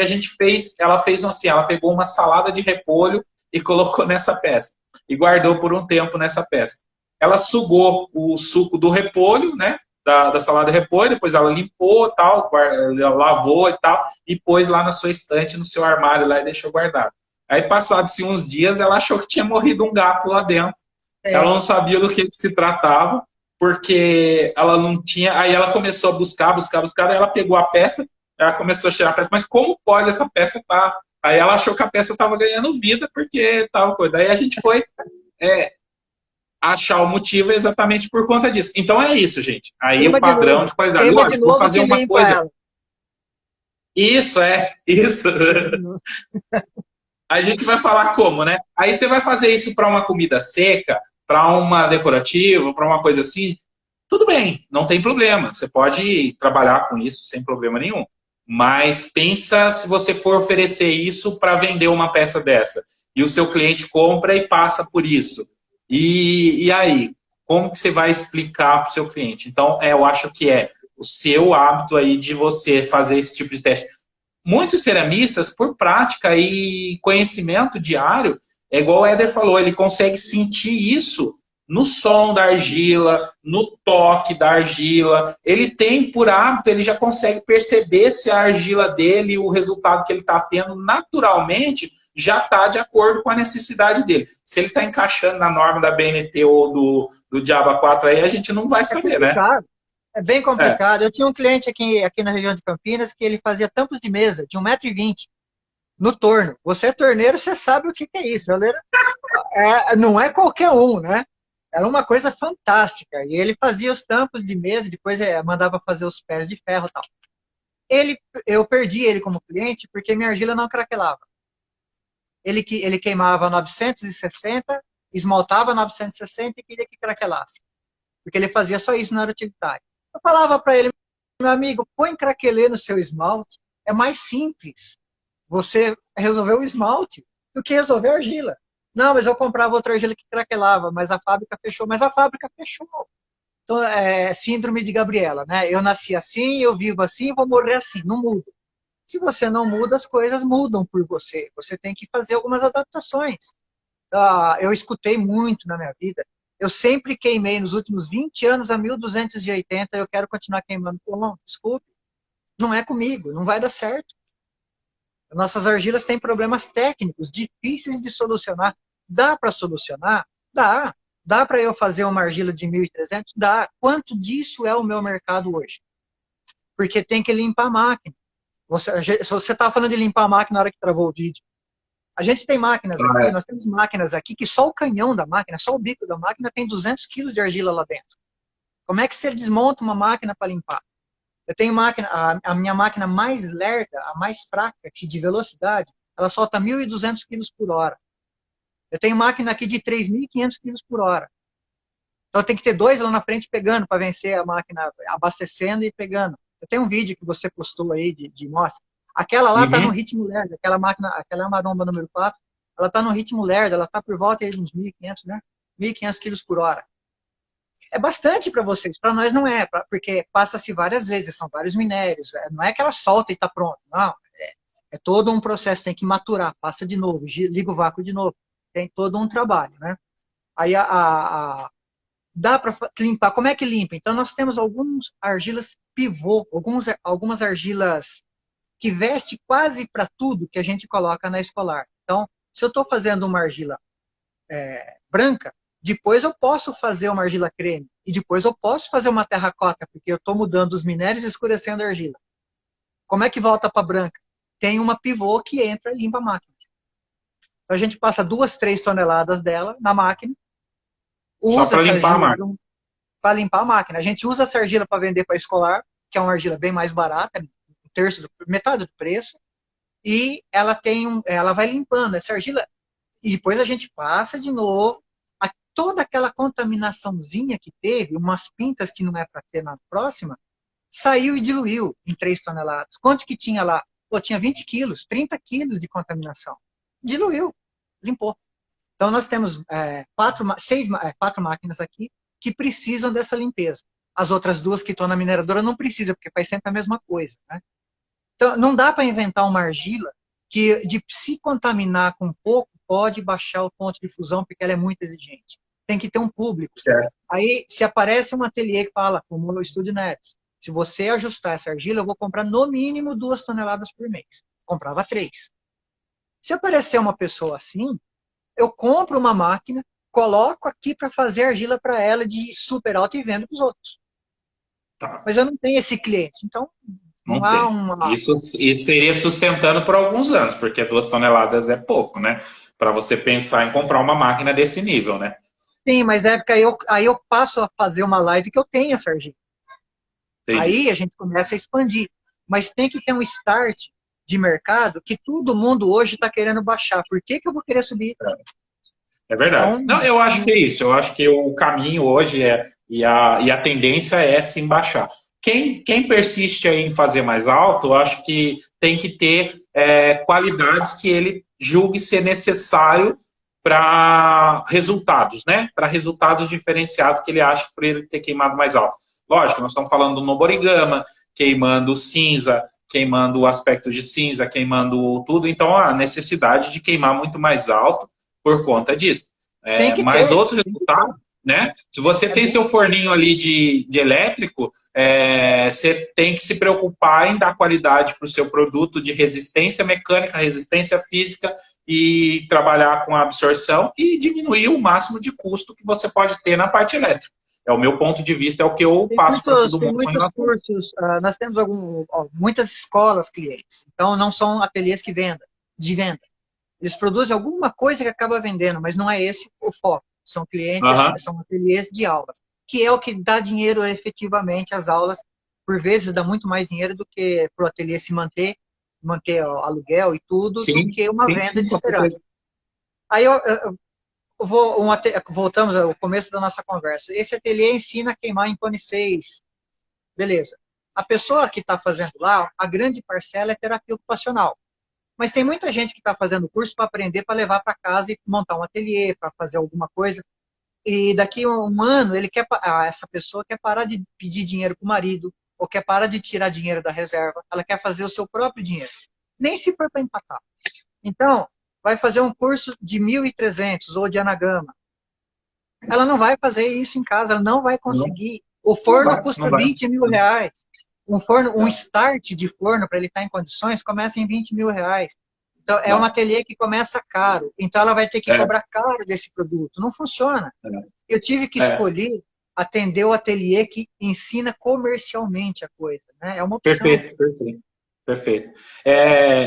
ela fez assim, ela pegou uma salada de repolho e colocou nessa peça, e guardou por um tempo nessa peça. Ela sugou o suco do repolho, né, da salada de repolho, depois ela limpou, tal, lavou e tal, e pôs lá na sua estante, no seu armário lá e deixou guardado. Aí, passados uns dias, ela achou que tinha morrido um gato lá dentro. Ela não sabia do que se tratava, porque ela não tinha... Aí ela começou a buscar, aí ela pegou a peça, ela começou a tirar a peça, mas como pode essa peça estar... Aí ela achou que a peça estava ganhando vida, porque tal coisa. Daí a gente foi achar o motivo exatamente por conta disso. Então é isso, gente. Aí o padrão de qualidade. Lógico, vou fazer uma coisa... Ela. Isso. A gente vai falar como, né? Aí você vai fazer isso para uma comida seca, para uma decorativa, para uma coisa assim, tudo bem, não tem problema. Você pode trabalhar com isso sem problema nenhum. Mas pensa se você for oferecer isso para vender uma peça dessa. E o seu cliente compra e passa por isso. E aí, como que você vai explicar para o seu cliente? Então, eu acho que é o seu hábito aí de você fazer esse tipo de teste. Muitos ceramistas, por prática e conhecimento diário, é igual o Éder falou, ele consegue sentir isso no som da argila, no toque da argila. Ele tem por hábito, ele já consegue perceber se a argila dele, o resultado que ele está tendo naturalmente, já está de acordo com a necessidade dele. Se ele está encaixando na norma da BNT ou do Diaba 4 aí, a gente não vai saber, né? É bem complicado. Eu tinha um cliente aqui na região de Campinas que ele fazia tampos de mesa de 1,20 m no torno. Você é torneiro, você sabe o que é isso. Não é qualquer um, né? Era uma coisa fantástica. E ele fazia os tampos de mesa, depois mandava fazer os pés de ferro e tal. Eu perdi ele como cliente porque minha argila não craquelava. Ele queimava 960, esmaltava 960 e queria que craquelasse. Porque ele fazia só isso, não era utilitário. Eu falava para ele, meu amigo, põe craquelê no seu esmalte, é mais simples. você resolveu o esmalte do que resolver a argila. Não, mas eu comprava outra argila que craquelava, mas a fábrica fechou. Mas a fábrica fechou. Então, é síndrome de Gabriela, né? Eu nasci assim, eu vivo assim, vou morrer assim. Não muda. Se você não muda, as coisas mudam por você. Você tem que fazer algumas adaptações. Eu escutei muito na minha vida. Eu sempre queimei nos últimos 20 anos a 1280. Eu quero continuar queimando. Pô, não, desculpe. Não é comigo. Não vai dar certo. Nossas argilas têm problemas técnicos difíceis de solucionar. Dá para solucionar? Dá. Dá para eu fazer uma argila de 1.300? Dá. Quanto disso é o meu mercado hoje? Porque tem que limpar a máquina. Se você estava falando de limpar a máquina na hora que travou o vídeo. A gente tem máquinas aqui, nós temos máquinas aqui que só o canhão da máquina, só o bico da máquina tem 200 quilos de argila lá dentro. Como é que você desmonta uma máquina para limpar? Eu tenho máquina, a minha máquina mais lerda, a mais fraca, que de velocidade, ela solta 1.200 quilos por hora. Eu tenho máquina aqui de 3.500 quilos por hora. Então tem que ter dois lá na frente pegando para vencer a máquina, abastecendo e pegando. Eu tenho um vídeo que você postou aí de mostra. Aquela lá está no ritmo lerdo, aquela máquina, aquela maromba número 4, ela está no ritmo lerdo, ela está por volta aí de uns 1.500, né? 1.500 quilos por hora. É bastante para vocês, para nós não é, porque passa-se várias vezes, são vários minérios, não é que ela solta e está pronto, não, é todo um processo, tem que maturar, passa de novo, liga o vácuo de novo, tem todo um trabalho, né? Aí dá para limpar, como é que limpa? Então nós temos algumas argilas pivô, algumas argilas que veste quase para tudo que a gente coloca na escolar. Então, se eu estou fazendo uma argila branca, depois eu posso fazer uma argila creme. E depois eu posso fazer uma terracota, porque eu estou mudando os minérios e escurecendo a argila. Como é que volta para branca? Tem uma pivô que entra e limpa a máquina. Então a gente passa 2, 3 toneladas dela na máquina. Só para limpar a máquina. Para limpar a máquina. A gente usa essa argila para vender para escolar, que é uma argila bem mais barata, metade do preço. E ela vai limpando essa argila. E depois a gente passa de novo. Toda aquela contaminaçãozinha que teve, umas pintas que não é para ter na próxima, saiu e diluiu em 3 toneladas. Quanto que tinha lá? Pô, tinha 20 quilos, 30 quilos de contaminação. Diluiu, limpou. Então nós temos 4 máquinas aqui que precisam dessa limpeza. As outras 2 que estão na mineradora não precisam, porque faz sempre a mesma coisa, né? Então não dá para inventar uma argila que de se contaminar com pouco pode baixar o ponto de fusão, porque ela é muito exigente. Tem que ter um público. Certo. Aí, se aparece um ateliê que fala, como o Estúdio Neves, se você ajustar essa argila, eu vou comprar no mínimo 2 toneladas por mês. Comprava 3. Se aparecer uma pessoa assim, eu compro uma máquina, coloco aqui para fazer argila para ela de super alto e vendo para os outros. Tá. Mas eu não tenho esse cliente, então não há uma... Isso seria sustentando por alguns anos, porque 2 toneladas é pouco, né? Para você pensar em comprar uma máquina desse nível, né? Sim, mas é porque aí eu passo a fazer uma live que eu tenho essa argila. Entendi. Aí a gente começa a expandir. Mas tem que ter um start de mercado que todo mundo hoje está querendo baixar. Por que eu vou querer subir? É verdade. Então, Não, eu acho que é isso. Eu acho que o caminho hoje e a tendência é sim baixar. Quem persiste aí em fazer mais alto, eu acho que tem que ter qualidades que ele julgue ser necessário para resultados, né? Para resultados diferenciados que ele acha por ele ter queimado mais alto. Lógico, nós estamos falando do Noborigama, queimando cinza, queimando o aspecto de cinza, queimando tudo. Então, a necessidade de queimar muito mais alto por conta disso. Mas outro resultado, né? Se você tem seu forninho ali de elétrico, você tem que se preocupar em dar qualidade para o seu produto de resistência mecânica, resistência física e trabalhar com a absorção e diminuir o máximo de custo que você pode ter na parte elétrica. É o meu ponto de vista, é o que eu passo para todo mundo. Tem muitos cursos, nós temos muitas escolas clientes, então não são ateliês de venda. Eles produzem alguma coisa que acaba vendendo, mas não é esse o foco. São clientes, são ateliês de aulas, que é o que dá dinheiro efetivamente às aulas. Por vezes dá muito mais dinheiro do que para o ateliê se manter o aluguel e tudo, do que uma venda de esperança. Aí voltamos ao começo da nossa conversa. Esse ateliê ensina a queimar em cone 6. Beleza. A pessoa que está fazendo lá, a grande parcela é terapia ocupacional. Mas tem muita gente que está fazendo curso para aprender, para levar para casa e montar um ateliê, para fazer alguma coisa. E daqui a um ano, essa pessoa quer parar de pedir dinheiro para o marido, ou quer parar de tirar dinheiro da reserva, ela quer fazer o seu próprio dinheiro. Nem se for para empatar. Então, vai fazer um curso de 1.300 ou de anagama. Ela não vai fazer isso em casa, ela não vai conseguir. O forno custa 20 mil reais. Um start de forno, para ele estar em condições, começa em 20 mil reais. Então, é um ateliê que começa caro. Então, ela vai ter que cobrar caro desse produto. Não funciona. Eu tive que escolher atender o ateliê que ensina comercialmente a coisa. Né? É uma opção. Perfeito, perfeito. Perfeito.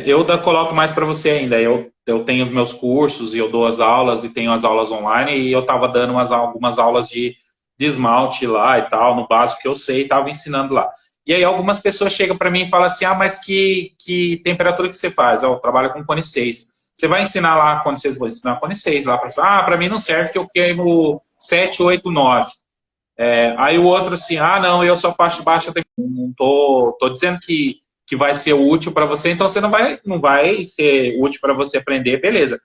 Eu coloco mais para você ainda. Eu tenho os meus cursos e eu dou as aulas e tenho as aulas online e eu estava dando algumas aulas de esmalte lá e tal, no básico que eu sei, estava ensinando lá. E aí algumas pessoas chegam para mim e falam assim, mas que temperatura que você faz? Eu trabalho com cone 6. Você vai ensinar lá cone 6? Vou ensinar cone 6 lá. Para mim não serve que eu queimo 7, 8, 9. Aí o outro assim, não, eu só faço baixa temperatura. Não tô dizendo que vai ser útil para você, então você não vai ser útil para você aprender, beleza.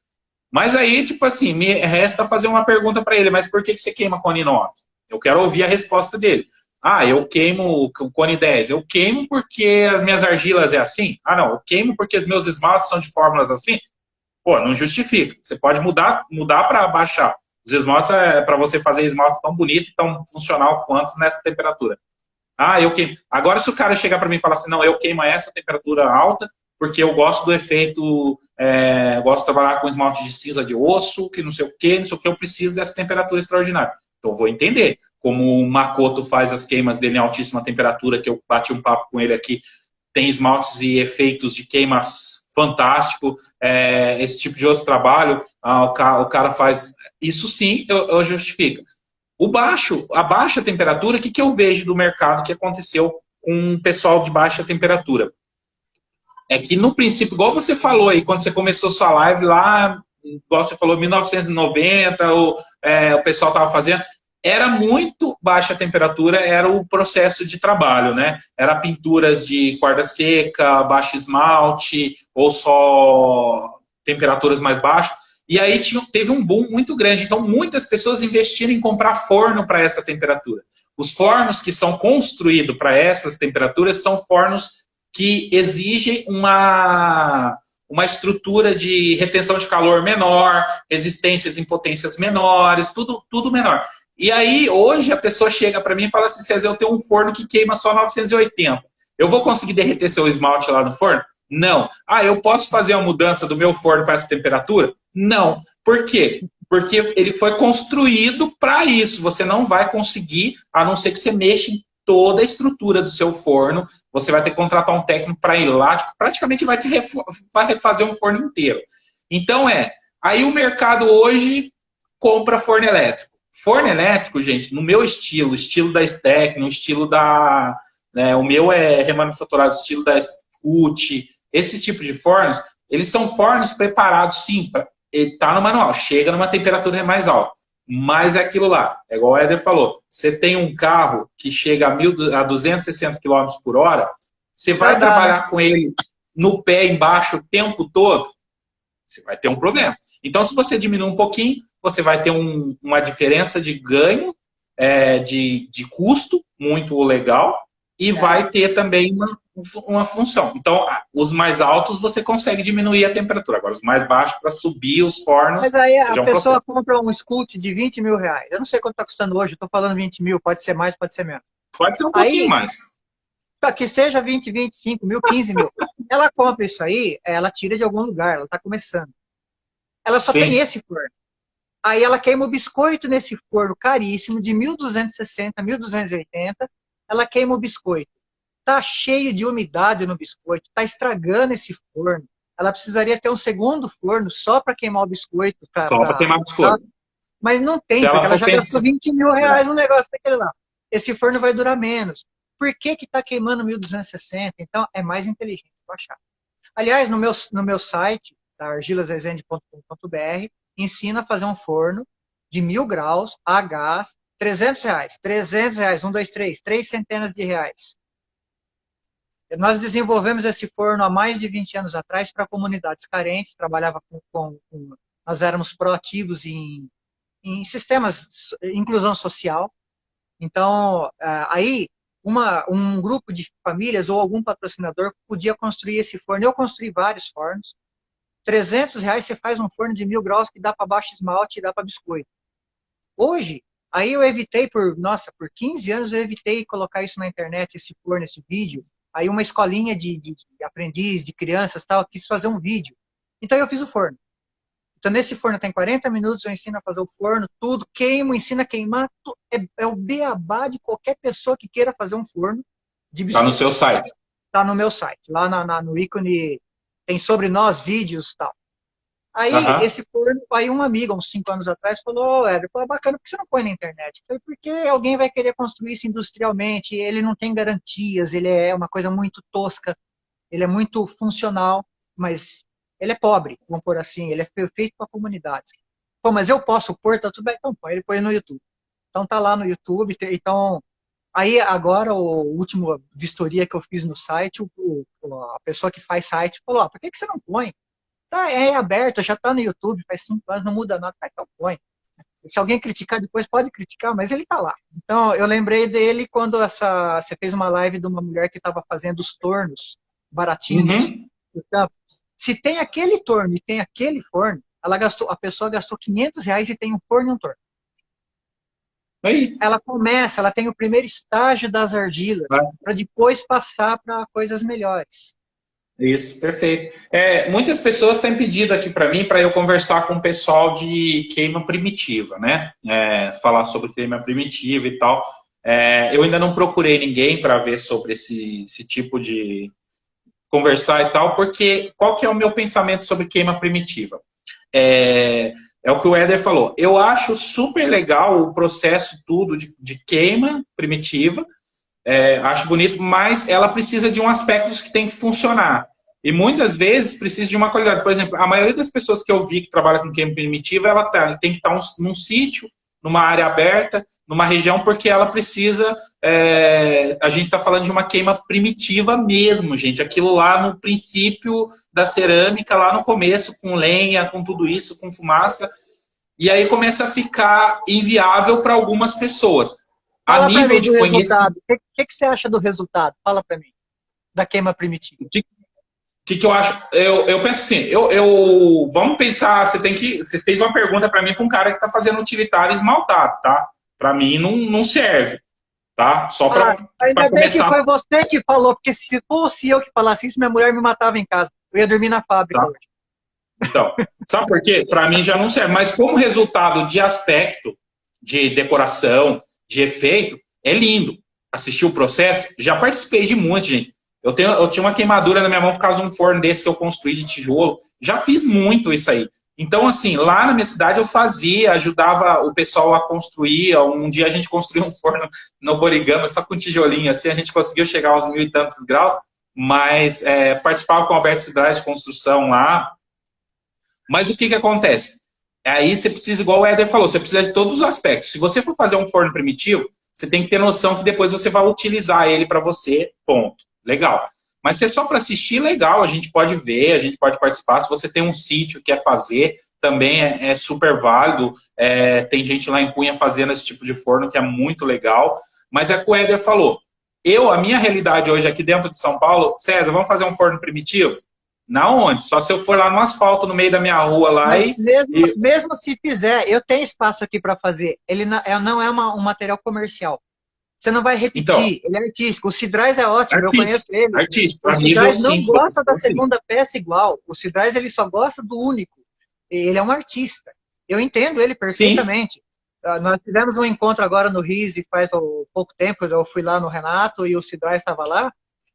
Mas aí, tipo assim, me resta fazer uma pergunta para ele, mas por que você queima cone 9? Eu quero ouvir a resposta dele. Eu queimo cone 10. Eu queimo porque as minhas argilas é assim? Não, eu queimo porque os meus esmaltes são de fórmulas assim? Pô, não justifica. Você pode mudar para baixar. Os esmaltes para você fazer esmalte tão bonito e tão funcional quanto nessa temperatura. Eu queimo. Agora, se o cara chegar para mim e falar assim, não, eu queimo a essa temperatura alta, porque eu gosto do efeito, gosto de trabalhar com esmalte de cinza de osso, que não sei o que, eu preciso dessa temperatura extraordinária. Então, eu vou entender como o Makoto faz as queimas dele em altíssima temperatura, que eu bati um papo com ele aqui, tem esmaltes e efeitos de queimas fantástico, esse tipo de outro trabalho, o cara faz, isso sim, eu justifico. A baixa temperatura, o que eu vejo do mercado que aconteceu com o pessoal de baixa temperatura? É que no princípio, igual você falou aí, quando você começou sua live lá, igual você falou, 1990, o pessoal estava fazendo, era muito baixa temperatura, era o processo de trabalho, né? Era pinturas de corda seca, baixo esmalte, ou só temperaturas mais baixas. E aí teve um boom muito grande. Então, muitas pessoas investiram em comprar forno para essa temperatura. Os fornos que são construídos para essas temperaturas são fornos que exigem uma estrutura de retenção de calor menor, resistências em potências menores, tudo menor. E aí, hoje, a pessoa chega para mim e fala assim, César, eu tenho um forno que queima só 980. Eu vou conseguir derreter seu esmalte lá no forno? Não. Eu posso fazer a mudança do meu forno para essa temperatura? Não. Por quê? Porque ele foi construído para isso. Você não vai conseguir, a não ser que você mexa em toda a estrutura do seu forno. Você vai ter que contratar um técnico para ir lá, praticamente vai refazer um forno inteiro. Então aí o mercado hoje compra forno elétrico. Forno elétrico, gente, no meu estilo da Stek, no estilo da... o meu é remanufaturado, estilo da Scoot, esse tipo de fornos, eles são fornos preparados, sim, ele está no manual, chega numa temperatura mais alta. Mas é aquilo lá, é igual o Éder falou, você tem um carro que chega a 260 km por hora, você vai trabalhar com ele no pé embaixo o tempo todo, você vai ter um problema. Então, se você diminuir um pouquinho, você vai ter uma diferença de ganho, de custo muito legal, e vai ter também uma função. Então, os mais altos você consegue diminuir a temperatura. Agora, os mais baixos, para subir os fornos... Mas aí a pessoa compra um Scoot de 20 mil reais. Eu não sei quanto está custando hoje, estou falando 20 mil, pode ser mais, pode ser menos. Pode ser um pouquinho mais. Que seja 20, 25 mil, 15 mil. Ela compra isso aí, ela tira de algum lugar, ela está começando. Ela só tem esse forno. Aí ela queima o biscoito nesse forno caríssimo, de 1.260, 1.280, ela queima o biscoito. Tá cheio de umidade no biscoito, tá estragando esse forno. Ela precisaria ter um segundo forno só para queimar o biscoito. Só para queimar o biscoito. Mas não tem, porque ela já gastou 20 mil reais no negócio daquele lá. Esse forno vai durar menos. Por que está queimando 1.260? Então, é mais inteligente baixar. Aliás, no meu site, argilasresende.com.br, ensina a fazer um forno de 1.000 graus, a gás, R$300. R$300, 1, 2, 3, 3 centenas de reais. Nós desenvolvemos esse forno há mais de 20 anos atrás para comunidades carentes, trabalhava nós éramos proativos em sistemas de inclusão social. Então, aí, um grupo de famílias ou algum patrocinador podia construir esse forno. Eu construí vários fornos. R$ 300 você faz um forno de 1000 graus que dá para baixo esmalte e dá para biscoito. Hoje, aí eu evitei por 15 anos eu evitei colocar isso na internet, esse forno, esse vídeo. Aí uma escolinha de aprendiz, de crianças, tal, quis fazer um vídeo. Então eu fiz o forno. Então nesse forno tem 40 minutos, eu ensino a fazer o forno, tudo, queimo, ensino a queimar. É o beabá de qualquer pessoa que queira fazer um forno de biscoito. Tá no seu site. Tá no meu site. Lá no ícone tem sobre nós, vídeos e tal. Aí, esse forno, aí um amigo, uns 5 anos atrás, falou, Éder, pô, é bacana, por que você não põe na internet? Eu falei, porque alguém vai querer construir isso industrialmente, ele não tem garantias, ele é uma coisa muito tosca, ele é muito funcional, mas ele é pobre, vamos pôr assim, ele é feito para comunidades. Pô, mas eu posso pôr, tá tudo bem, então põe, ele põe no YouTube. Então tá lá no YouTube, então... Aí agora, o último vistoria que eu fiz no site, a pessoa que faz site falou, por que você não põe? Tá, é aberto, já tá no YouTube, faz 5 anos, não muda nada, então põe. Se alguém criticar depois, pode criticar, mas ele tá lá. Então, eu lembrei dele quando você fez uma live de uma mulher que estava fazendo os tornos baratinhos. Então, se tem aquele torno e tem aquele forno, a pessoa gastou R$ 500 e tem um forno e um torno. Aí. Ela tem o primeiro estágio das argilas, para depois passar para coisas melhores. Isso, perfeito. Muitas pessoas têm pedido aqui para mim para eu conversar com o pessoal de queima primitiva, né? Falar sobre queima primitiva e tal. Eu ainda não procurei ninguém para ver sobre esse tipo de conversar e tal, porque qual que é o meu pensamento sobre queima primitiva? É o que o Éder falou. Eu acho super legal o processo tudo de queima primitiva. Acho bonito, mas ela precisa de um aspecto que tem que funcionar. E muitas vezes precisa de uma qualidade. Por exemplo, a maioria das pessoas que eu vi que trabalha com queima primitiva, ela tem que estar num sítio, numa área aberta, numa região, porque ela precisa... a gente está falando de uma queima primitiva mesmo, gente. Aquilo lá no princípio da cerâmica, lá no começo, com lenha, com tudo isso, com fumaça. E aí começa a ficar inviável para algumas pessoas. Fala para mim do resultado. O que você acha do resultado? Fala para mim. Da queima primitiva. O que eu acho? Eu penso assim, vamos pensar, você fez uma pergunta para mim para um cara que está fazendo utilitário esmaltado, tá? Para mim não serve, tá? Só para ainda bem começar. Que foi você que falou, porque se fosse eu que falasse isso, minha mulher me matava em casa. Eu ia dormir na fábrica hoje. Então, sabe por quê? Para mim já não serve, mas como resultado de aspecto, de decoração, de efeito, é lindo. Assistir o processo, já participei de muito, gente. Eu tinha uma queimadura na minha mão por causa de um forno desse que eu construí de tijolo. Já fiz muito isso aí. Então, assim, lá na minha cidade eu fazia, ajudava o pessoal a construir. Um dia a gente construiu um forno no Borigama, só com tijolinho, assim, a gente conseguiu chegar aos 1000 e tantos graus, mas participava com o Alberto Cidrais de construção lá. Mas o que acontece? Aí você precisa, igual o Éder falou, você precisa de todos os aspectos. Se você for fazer um forno primitivo, você tem que ter noção que depois você vai utilizar ele para você, ponto. Legal. Mas se é só para assistir, legal, a gente pode ver, a gente pode participar. Se você tem um sítio que quer fazer, também é super válido. Tem gente lá em Cunha fazendo esse tipo de forno que é muito legal. Mas é o que o Éder falou. A minha realidade hoje aqui dentro de São Paulo, César, vamos fazer um forno primitivo? Na onde? Só se eu for lá no asfalto, no meio da minha rua lá. Mesmo se fizer, eu tenho espaço aqui para fazer. Ele não é um material comercial. Você não vai repetir, então, ele é artístico. O Cidrais é ótimo, eu conheço ele. Artístico, o Cidrais não gosta da segunda peça igual. O Cidrais ele só gosta do único. Ele é um artista. Eu entendo ele perfeitamente. Nós tivemos um encontro agora no RISE faz pouco tempo, eu fui lá no Renato e o Cidrais estava lá.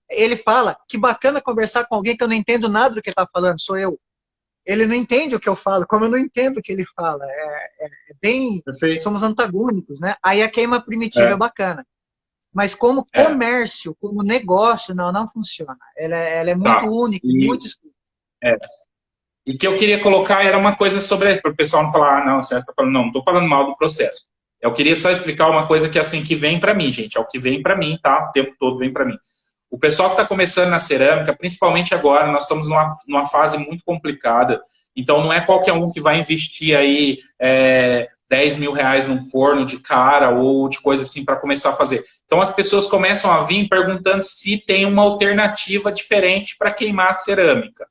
Ele fala, que bacana conversar com alguém que eu não entendo nada do que está falando, sou eu. Ele não entende o que eu falo, como eu não entendo o que ele fala. Somos antagônicos, né? Aí a queima primitiva é bacana. Mas como comércio, como negócio, não funciona. Ela é muito única, muito exclusiva. E o que eu queria colocar era uma coisa sobre... Para o pessoal não falar, não, você está falando, não estou falando mal do processo. Eu queria só explicar uma coisa que assim que vem para mim, gente. É o que vem para mim, tá? O tempo todo vem para mim. O pessoal que está começando na cerâmica, principalmente agora, nós estamos numa fase muito complicada. Então, não é qualquer um que vai investir aí 10 mil reais num forno de cara ou de coisa assim para começar a fazer. Então, as pessoas começam a vir perguntando se tem uma alternativa diferente para queimar a cerâmica.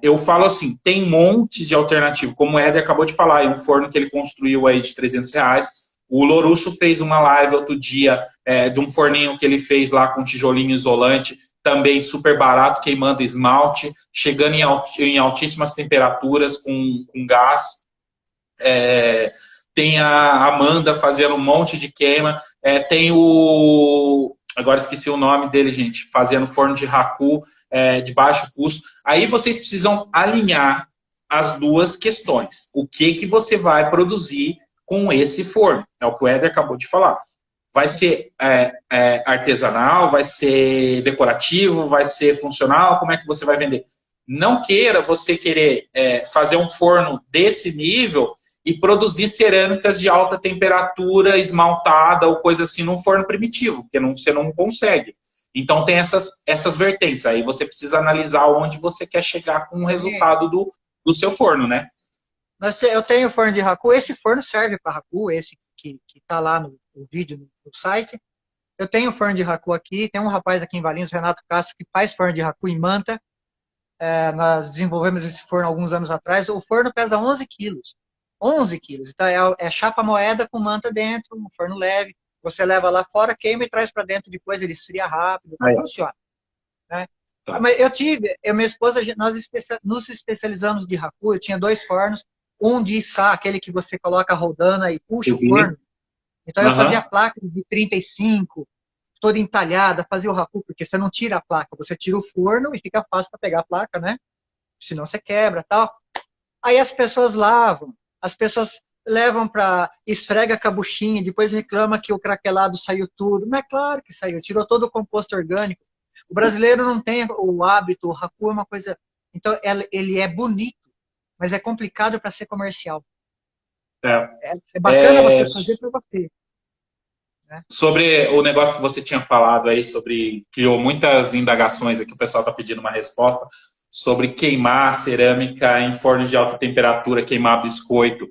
Eu falo assim, tem um monte de alternativa, como o Éder acabou de falar, é um forno que ele construiu aí de 300 reais. O Lorusso fez uma live outro dia de um forninho que ele fez lá com tijolinho isolante, também super barato, queimando esmalte, chegando em altíssimas temperaturas com gás. Tem a Amanda fazendo um monte de queima. Tem o... Agora esqueci o nome dele, gente. Fazendo forno de raku de baixo custo. Aí vocês precisam alinhar as duas questões. O que você vai produzir com esse forno? É o que o Éder acabou de falar. Vai ser artesanal, vai ser decorativo, vai ser funcional? Como é que você vai vender? Não queira você querer fazer um forno desse nível e produzir cerâmicas de alta temperatura, esmaltada ou coisa assim num forno primitivo, porque você não consegue. Então tem essas vertentes. Aí você precisa analisar onde você quer chegar com o resultado do seu forno, né? Eu tenho forno de raku, esse forno serve para raku, esse que está lá no vídeo, no site. Eu tenho forno de raku aqui, tem um rapaz aqui em Valinhos, Renato Castro, que faz forno de raku em Manta. Nós desenvolvemos esse forno alguns anos atrás. O forno pesa 11 quilos. 11 quilos. Então é chapa moeda com manta dentro, um forno leve. Você leva lá fora, queima e traz para dentro depois, ele esfria rápido, funciona. Né? Mas minha esposa, nós nos especializamos de raku, eu tinha 2 fornos, um de içá, aquele que você coloca a roldana e puxa o forno. Então eu fazia placas de 35, toda entalhada, fazia o raku, porque você não tira a placa, você tira o forno e fica fácil para pegar a placa, né? Senão você quebra tal. Aí as pessoas lavam, as pessoas levam para esfrega com a buchinha, depois reclama que o craquelado saiu tudo. Mas é claro que saiu, tirou todo o composto orgânico. O brasileiro não tem o hábito, o raku é uma coisa... Então, ele é bonito, mas é complicado para ser comercial. É bacana você fazer para você. Né? Sobre o negócio que você tinha falado aí, criou muitas indagações aqui, o pessoal está pedindo uma resposta, sobre queimar cerâmica em forno de alta temperatura, queimar biscoito.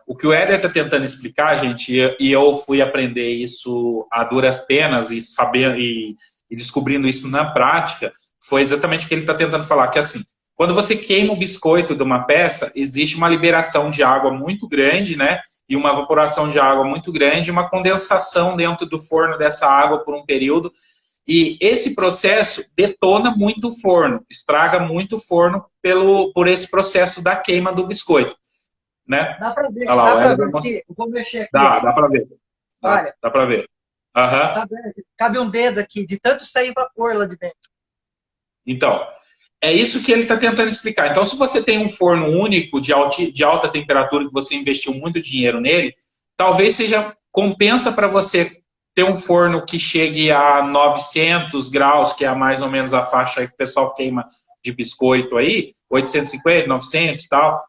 O que o Éder está tentando explicar, gente, e eu fui aprender isso a duras penas e descobrindo isso na prática, foi exatamente o que ele está tentando falar, que assim, quando você queima o biscoito de uma peça, existe uma liberação de água muito grande, né? E uma evaporação de água muito grande, uma condensação dentro do forno dessa água por um período. E esse processo detona muito o forno, estraga muito o forno por esse processo da queima do biscoito. Né? Dá para ver, lá, dá para ver aqui. Eu vou mexer aqui. Dá para ver. Olha, dá para ver. Tá cabe um dedo aqui, de tanto sair vapor lá de dentro. Então, é isso que ele está tentando explicar. Então, se você tem um forno único de alta temperatura, que você investiu muito dinheiro nele, talvez compensa para você ter um forno que chegue a 900 graus, que é mais ou menos a faixa que o pessoal queima de biscoito aí, 850, 900 e tal,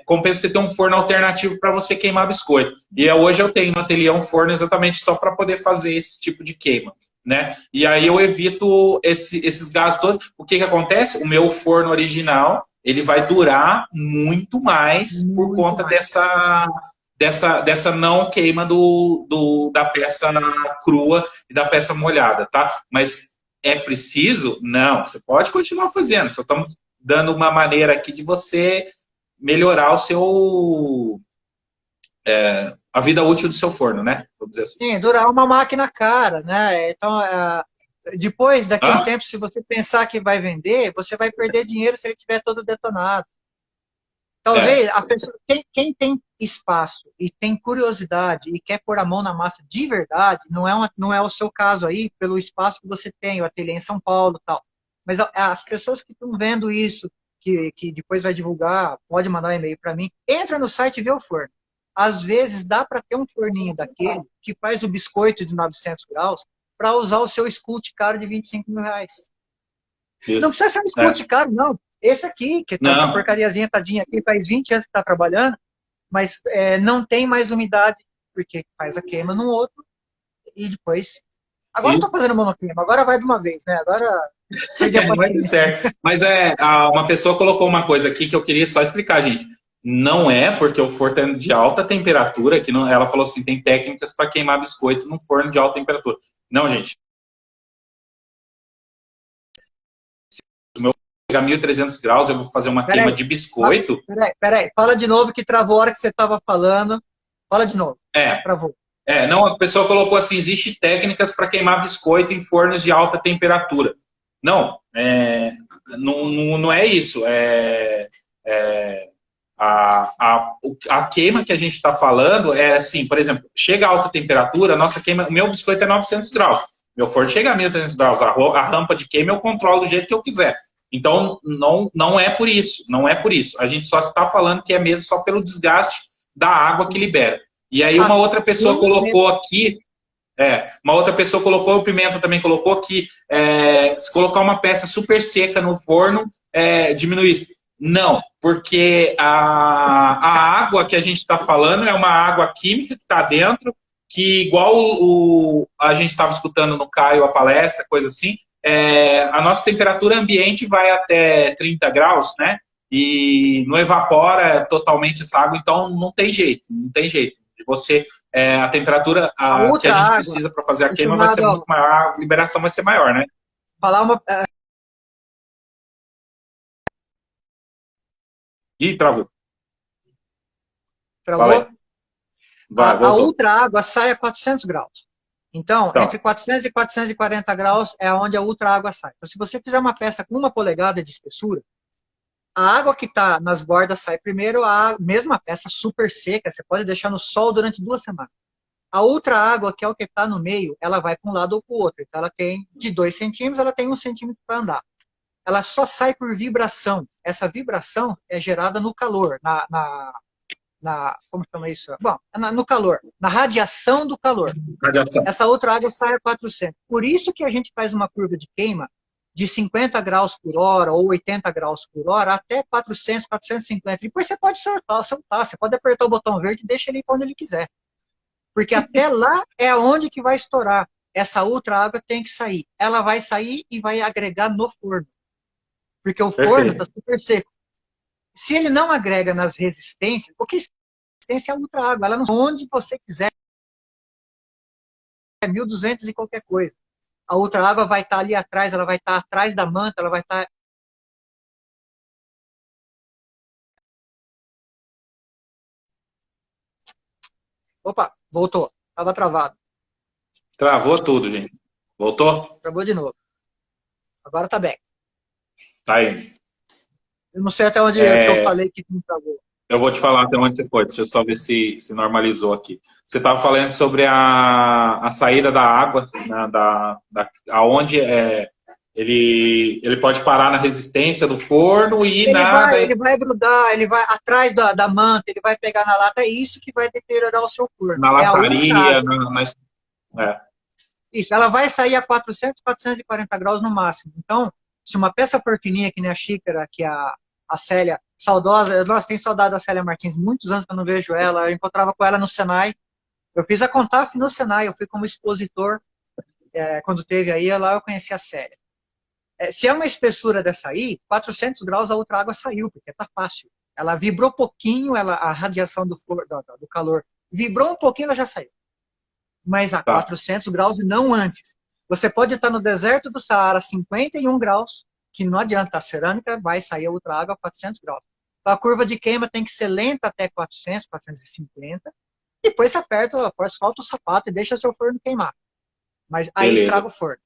compensa você ter um forno alternativo para você queimar biscoito. E hoje eu tenho no ateliê um forno exatamente só para poder fazer esse tipo de queima. Né? E aí eu evito esses gastos todos. O que acontece? O meu forno original, ele vai durar muito mais por conta dessa não queima da peça crua e da peça molhada, tá? Mas é preciso? Não, você pode continuar fazendo, só estamos dando uma maneira aqui de você melhorar a vida útil do seu forno, né? Vamos dizer assim. Sim, durar uma máquina cara, né? Então, depois, daqui a um tempo, se você pensar que vai vender, você vai perder dinheiro se ele estiver todo detonado. Talvez a pessoa, quem tem espaço e tem curiosidade e quer pôr a mão na massa de verdade, não é o seu caso aí, pelo espaço que você tem, o ateliê em São Paulo e tal. Mas as pessoas que estão vendo isso, que depois vai divulgar, pode mandar um e-mail para mim, entra no site e vê o forno. Às vezes dá para ter um forninho daquele que faz o biscoito de 900 graus para usar o seu Sculpt caro de 25 mil reais. Isso. Não precisa ser um Sculpt caro, não. Esse aqui, que tá essa porcariazinha tadinha aqui, faz 20 anos que está trabalhando, mas não tem mais umidade, porque faz a queima num outro e depois Agora eu tô fazendo monoclima, agora vai de uma vez, né? Agora perdi a Vai dar paciência. certo. Mas uma pessoa colocou uma coisa aqui que eu queria só explicar, gente. Não é porque o forno é de alta temperatura, que não, ela falou assim, tem técnicas para queimar biscoito num forno de alta temperatura. Não, gente. Se o meu chegar a 1.300 graus, eu vou fazer uma queima Peraí, de biscoito. peraí. Fala de novo que travou a hora que você tava falando. Fala de novo. É, Travou. não, a pessoa colocou assim, existe técnicas para queimar biscoito em fornos de alta temperatura. Não, não é isso. A queima que a gente está falando é assim, por exemplo, chega a alta temperatura, nossa queima, meu biscoito é 900 graus, meu forno chega a 1.300 graus, a rampa de queima eu controlo do jeito que eu quiser. Então, não é por isso, não é por isso. A gente só está falando que é mesmo só pelo desgaste da água que libera. E aí uma outra pessoa colocou aqui, uma outra pessoa colocou, o Pimenta também colocou que se colocar uma peça super seca no forno, diminui isso. Não, porque a água que a gente está falando é uma água química que está dentro, que igual a gente estava escutando no Caio a palestra, coisa assim, a nossa temperatura ambiente vai até 30 graus, né? E não evapora totalmente essa água, então não tem jeito, não tem jeito. Você, a temperatura que a gente precisa para fazer a queima vai ser muito maior, a liberação vai ser maior, né? Falar uma. Ih, travou. Travou? Vai, a ultra água sai a 400 graus. Então, entre 400 e 440 graus é onde a ultra água sai. Então, se você fizer uma peça com 1 polegada de espessura, a água que está nas bordas sai primeiro, a mesma peça super seca, você pode deixar no sol durante 2 semanas. A outra água, que é o que está no meio, ela vai para um lado ou para o outro. Então, ela tem de 2 centímetros, ela tem 1 centímetro para andar. Ela só sai por vibração. Essa vibração é gerada no calor, como chama isso? Bom, no calor, na radiação do calor. Radiação. Essa outra água sai a 400. Por isso que a gente faz uma curva de queima de 50 graus por hora ou 80 graus por hora até 400, 450. Depois você pode soltar, você pode apertar o botão verde e deixa ele onde ele quiser. Porque até lá é onde que vai estourar. Essa outra água tem que sair. Ela vai sair e vai agregar no forno. Porque o forno está super seco. Se ele não agrega nas resistências, porque resistência é outra água, ela não onde você quiser, é 1.200 e qualquer coisa. A outra água vai estar ali atrás, ela vai estar atrás da manta, ela vai estar. Opa, voltou. Estava travado. Travou tudo, gente. Voltou? Travou de novo. Agora tá bem. Tá aí. Eu não sei até onde eu falei que não travou. Eu vou te falar até onde você foi. Deixa eu só ver se normalizou aqui. Você estava falando sobre a saída da água, né, aonde ele pode parar na resistência do forno e ele vai grudar, ele vai atrás da manta, ele vai pegar na lata. É isso que vai deteriorar o seu forno. Na lataria, Isso, ela vai sair a 400, 440 graus no máximo. Então, se uma peça for fininha, que nem a xícara, que a Célia, saudosa, nossa, tenho saudade da Célia Martins, muitos anos que eu não vejo ela, eu encontrava com ela no Senai, eu fiz a Contaf no Senai, eu fui como expositor, quando teve aí, lá eu conheci a Célia. Se é uma espessura dessa aí, 400 graus a outra água saiu, porque tá fácil. Ela vibrou pouquinho, a radiação do calor vibrou um pouquinho, ela já saiu. Mas a 400 graus e não antes. Você pode estar no deserto do Saara, 51 graus, que não adianta, a cerâmica vai sair a outra água a 400 graus. Então, a curva de queima tem que ser lenta até 400, 450, depois você aperta, solta o sapato e deixa o seu forno queimar. Mas aí estraga o forno.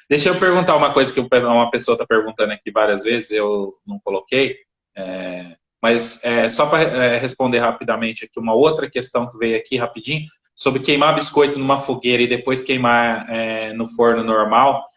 Deixa eu perguntar uma coisa que uma pessoa está perguntando aqui várias vezes, eu não coloquei, mas só para responder rapidamente aqui, uma outra questão que veio aqui rapidinho, sobre queimar biscoito numa fogueira e depois queimar no forno normal.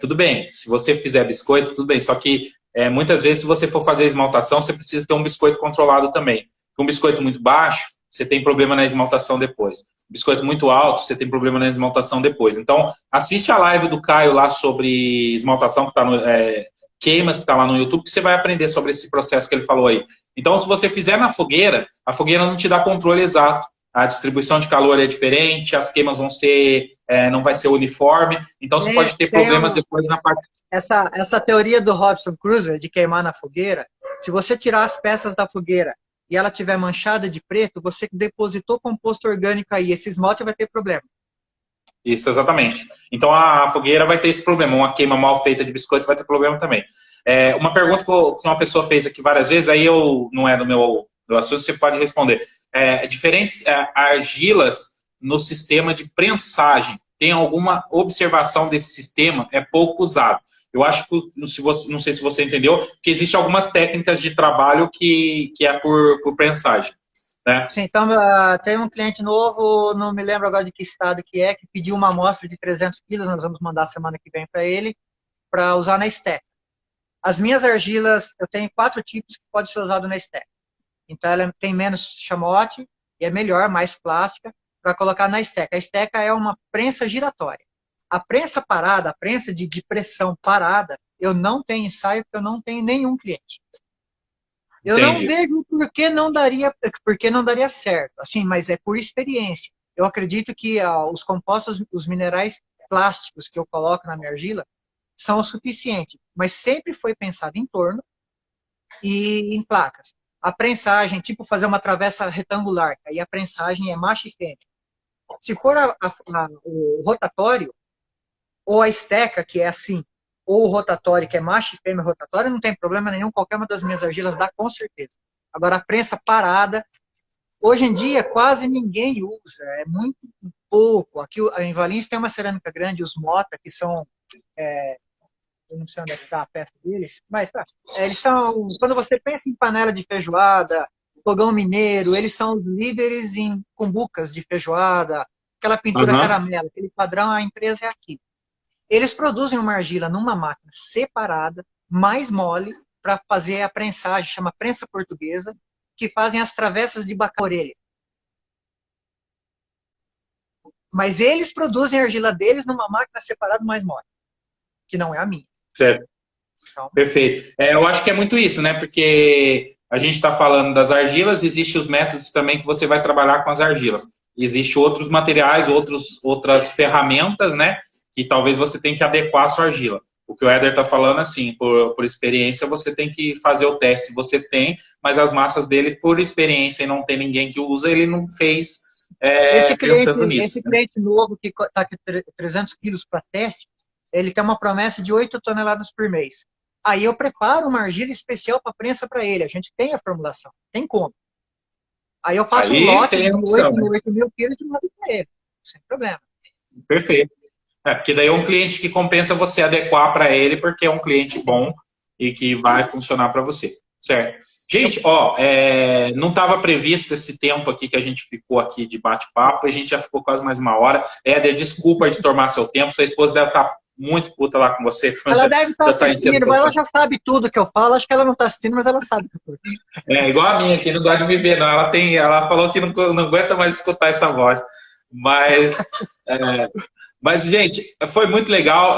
Tudo bem, se você fizer biscoito, tudo bem, só que muitas vezes se você for fazer esmaltação, você precisa ter um biscoito controlado também. Um biscoito muito baixo, você tem problema na esmaltação depois. Biscoito muito alto, você tem problema na esmaltação depois. Então, assiste a live do Caio lá sobre esmaltação, que está no queimas, que está lá no YouTube, que você vai aprender sobre esse processo que ele falou aí. Então, se você fizer na fogueira, a fogueira não te dá controle exato. a distribuição de calor é diferente, as queimas vão ser, não vai ser uniforme, então você pode ter problemas depois na parte... Essa teoria do Robson Crusoe de queimar na fogueira, se você tirar as peças da fogueira e ela tiver manchada de preto, você depositou composto orgânico aí, esse esmalte vai ter problema. Isso, exatamente. Então a fogueira vai ter esse problema, uma queima mal feita de biscoito vai ter problema também. Uma pergunta que uma pessoa fez aqui várias vezes, aí não é do meu assunto, você pode responder. Diferentes argilas no sistema de prensagem, tem alguma observação desse sistema? É pouco usado. Eu acho que, não sei se você entendeu, que existem algumas técnicas de trabalho que é por prensagem. Né? Sim, então tem um cliente novo, não me lembro agora de que estado que pediu uma amostra de 300 quilos, nós vamos mandar semana que vem para ele, para usar na esteca. As minhas argilas, eu tenho 4 tipos que podem ser usados na esteca. Então ela tem menos chamote e é melhor, mais plástica, para colocar na esteca. A esteca é uma prensa giratória. A prensa parada, a prensa de pressão parada, eu não tenho ensaio, porque eu não tenho nenhum cliente. Eu Entendi. Não vejo por que não daria certo, assim, mas é por experiência. Eu acredito que os compostos, os minerais plásticos que eu coloco na minha argila são o suficiente, mas sempre foi pensado em torno e em placas. A prensagem, tipo fazer uma travessa retangular, aí a prensagem é macho e fêmea. Se for o rotatório, ou a esteca, que é assim, ou o rotatório, que é macho e fêmea rotatório, não tem problema nenhum, qualquer uma das minhas argilas dá com certeza. Agora, a prensa parada, hoje em dia quase ninguém usa, é muito pouco. Aqui em Valinhos tem uma cerâmica grande, os Mota, que são, eu não sei onde é que está a peça deles, mas tá, eles são, quando você pensa em panela de feijoada, fogão mineiro, eles são os líderes em cumbucas de feijoada, aquela pintura caramelo, aquele padrão, a empresa é aqui. Eles produzem uma argila numa máquina separada, mais mole, para fazer a prensagem, chama prensa portuguesa, que fazem as travessas de bacalhau. Mas eles produzem a argila deles numa máquina separada mais mole, que não é a minha. Certo. Então, perfeito. Eu acho que é muito isso, né? Porque a gente está falando das argilas, existem os métodos também que você vai trabalhar com as argilas. Existem outros materiais, outras ferramentas, né? Que talvez você tenha que adequar a sua argila. O que o Éder está falando, assim, por experiência, você tem que fazer o teste. Você tem, mas as massas dele, por experiência e não tem ninguém que usa, ele não fez pensando nisso. Esse cliente novo que está com 300 quilos para teste, ele tem uma promessa de 8 toneladas por mês. Aí eu preparo uma argila especial para prensa para ele. A gente tem a formulação, tem como. Aí eu faço um lote de 8 mil quilos e mando para ele, sem problema. Perfeito. Porque daí é um cliente que compensa você adequar para ele, porque é um cliente bom e que vai funcionar para você. Certo? Gente, não estava previsto esse tempo aqui que a gente ficou aqui de bate-papo, a gente já ficou quase mais uma hora. Éder, desculpa de tomar seu tempo, sua esposa deve estar muito puta lá com você. Ela deve estar assistindo, mas ela já sabe tudo que eu falo, acho que ela não está assistindo, mas ela sabe tudo. Igual a minha, que não gosta de me ver, não. Ela falou que não aguenta mais escutar essa voz. Mas, gente, foi muito legal.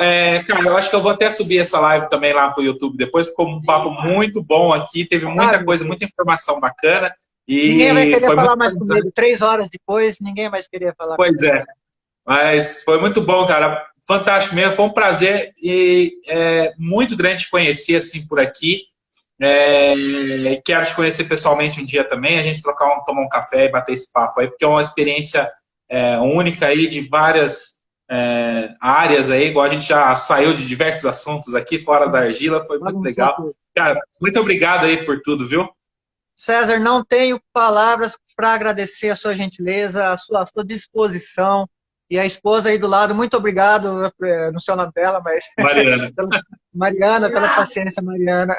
Cara, eu acho que eu vou até subir essa live também lá pro YouTube depois. Ficou um papo muito bom aqui. Teve muita coisa, muita informação bacana. E ninguém vai querer falar mais comigo. 3 horas depois, ninguém mais queria falar. Pois é. Mas foi muito bom, cara. Fantástico mesmo. Foi um prazer e muito grande te conhecer assim por aqui. Quero te conhecer pessoalmente um dia também. A gente tomar um café e bater esse papo aí, porque é uma experiência única aí de várias áreas aí, igual a gente já saiu de diversos assuntos aqui fora da argila, foi muito legal. Cara, muito obrigado aí por tudo, viu? César, não tenho palavras para agradecer a sua gentileza, a sua disposição, e a esposa aí do lado, muito obrigado, no seu nome dela, mas... Mariana, pela paciência, Mariana.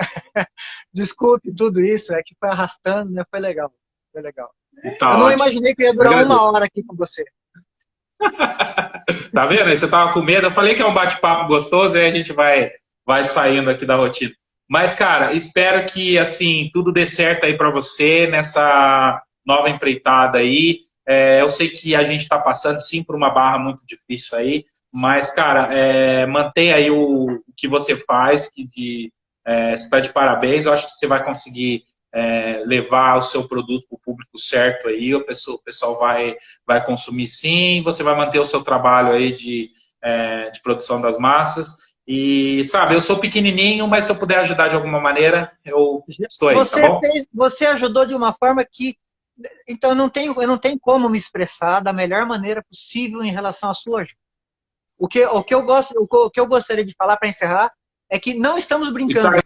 Desculpe tudo isso, que foi arrastando, né? Foi legal, foi legal. Tá, eu não imaginei que ia durar uma hora aqui com você. Tá vendo? Você tava com medo. Eu falei que é um bate-papo gostoso e aí a gente vai saindo aqui da rotina. Mas, cara, espero que assim tudo dê certo aí para você nessa nova empreitada aí. Eu sei que a gente está passando sim por uma barra muito difícil aí, mas, cara, mantenha aí o que você faz, você está de parabéns. Eu acho que você vai conseguir levar o seu produto para o público certo aí, o pessoal vai consumir sim, você vai manter o seu trabalho aí de produção das massas. E, sabe, eu sou pequenininho, mas se eu puder ajudar de alguma maneira, eu estou aí, tá bom? Você ajudou de uma forma que... Então, eu não tenho como me expressar da melhor maneira possível em relação à sua ajuda. O que eu gostaria de falar para encerrar é que não estamos brincando.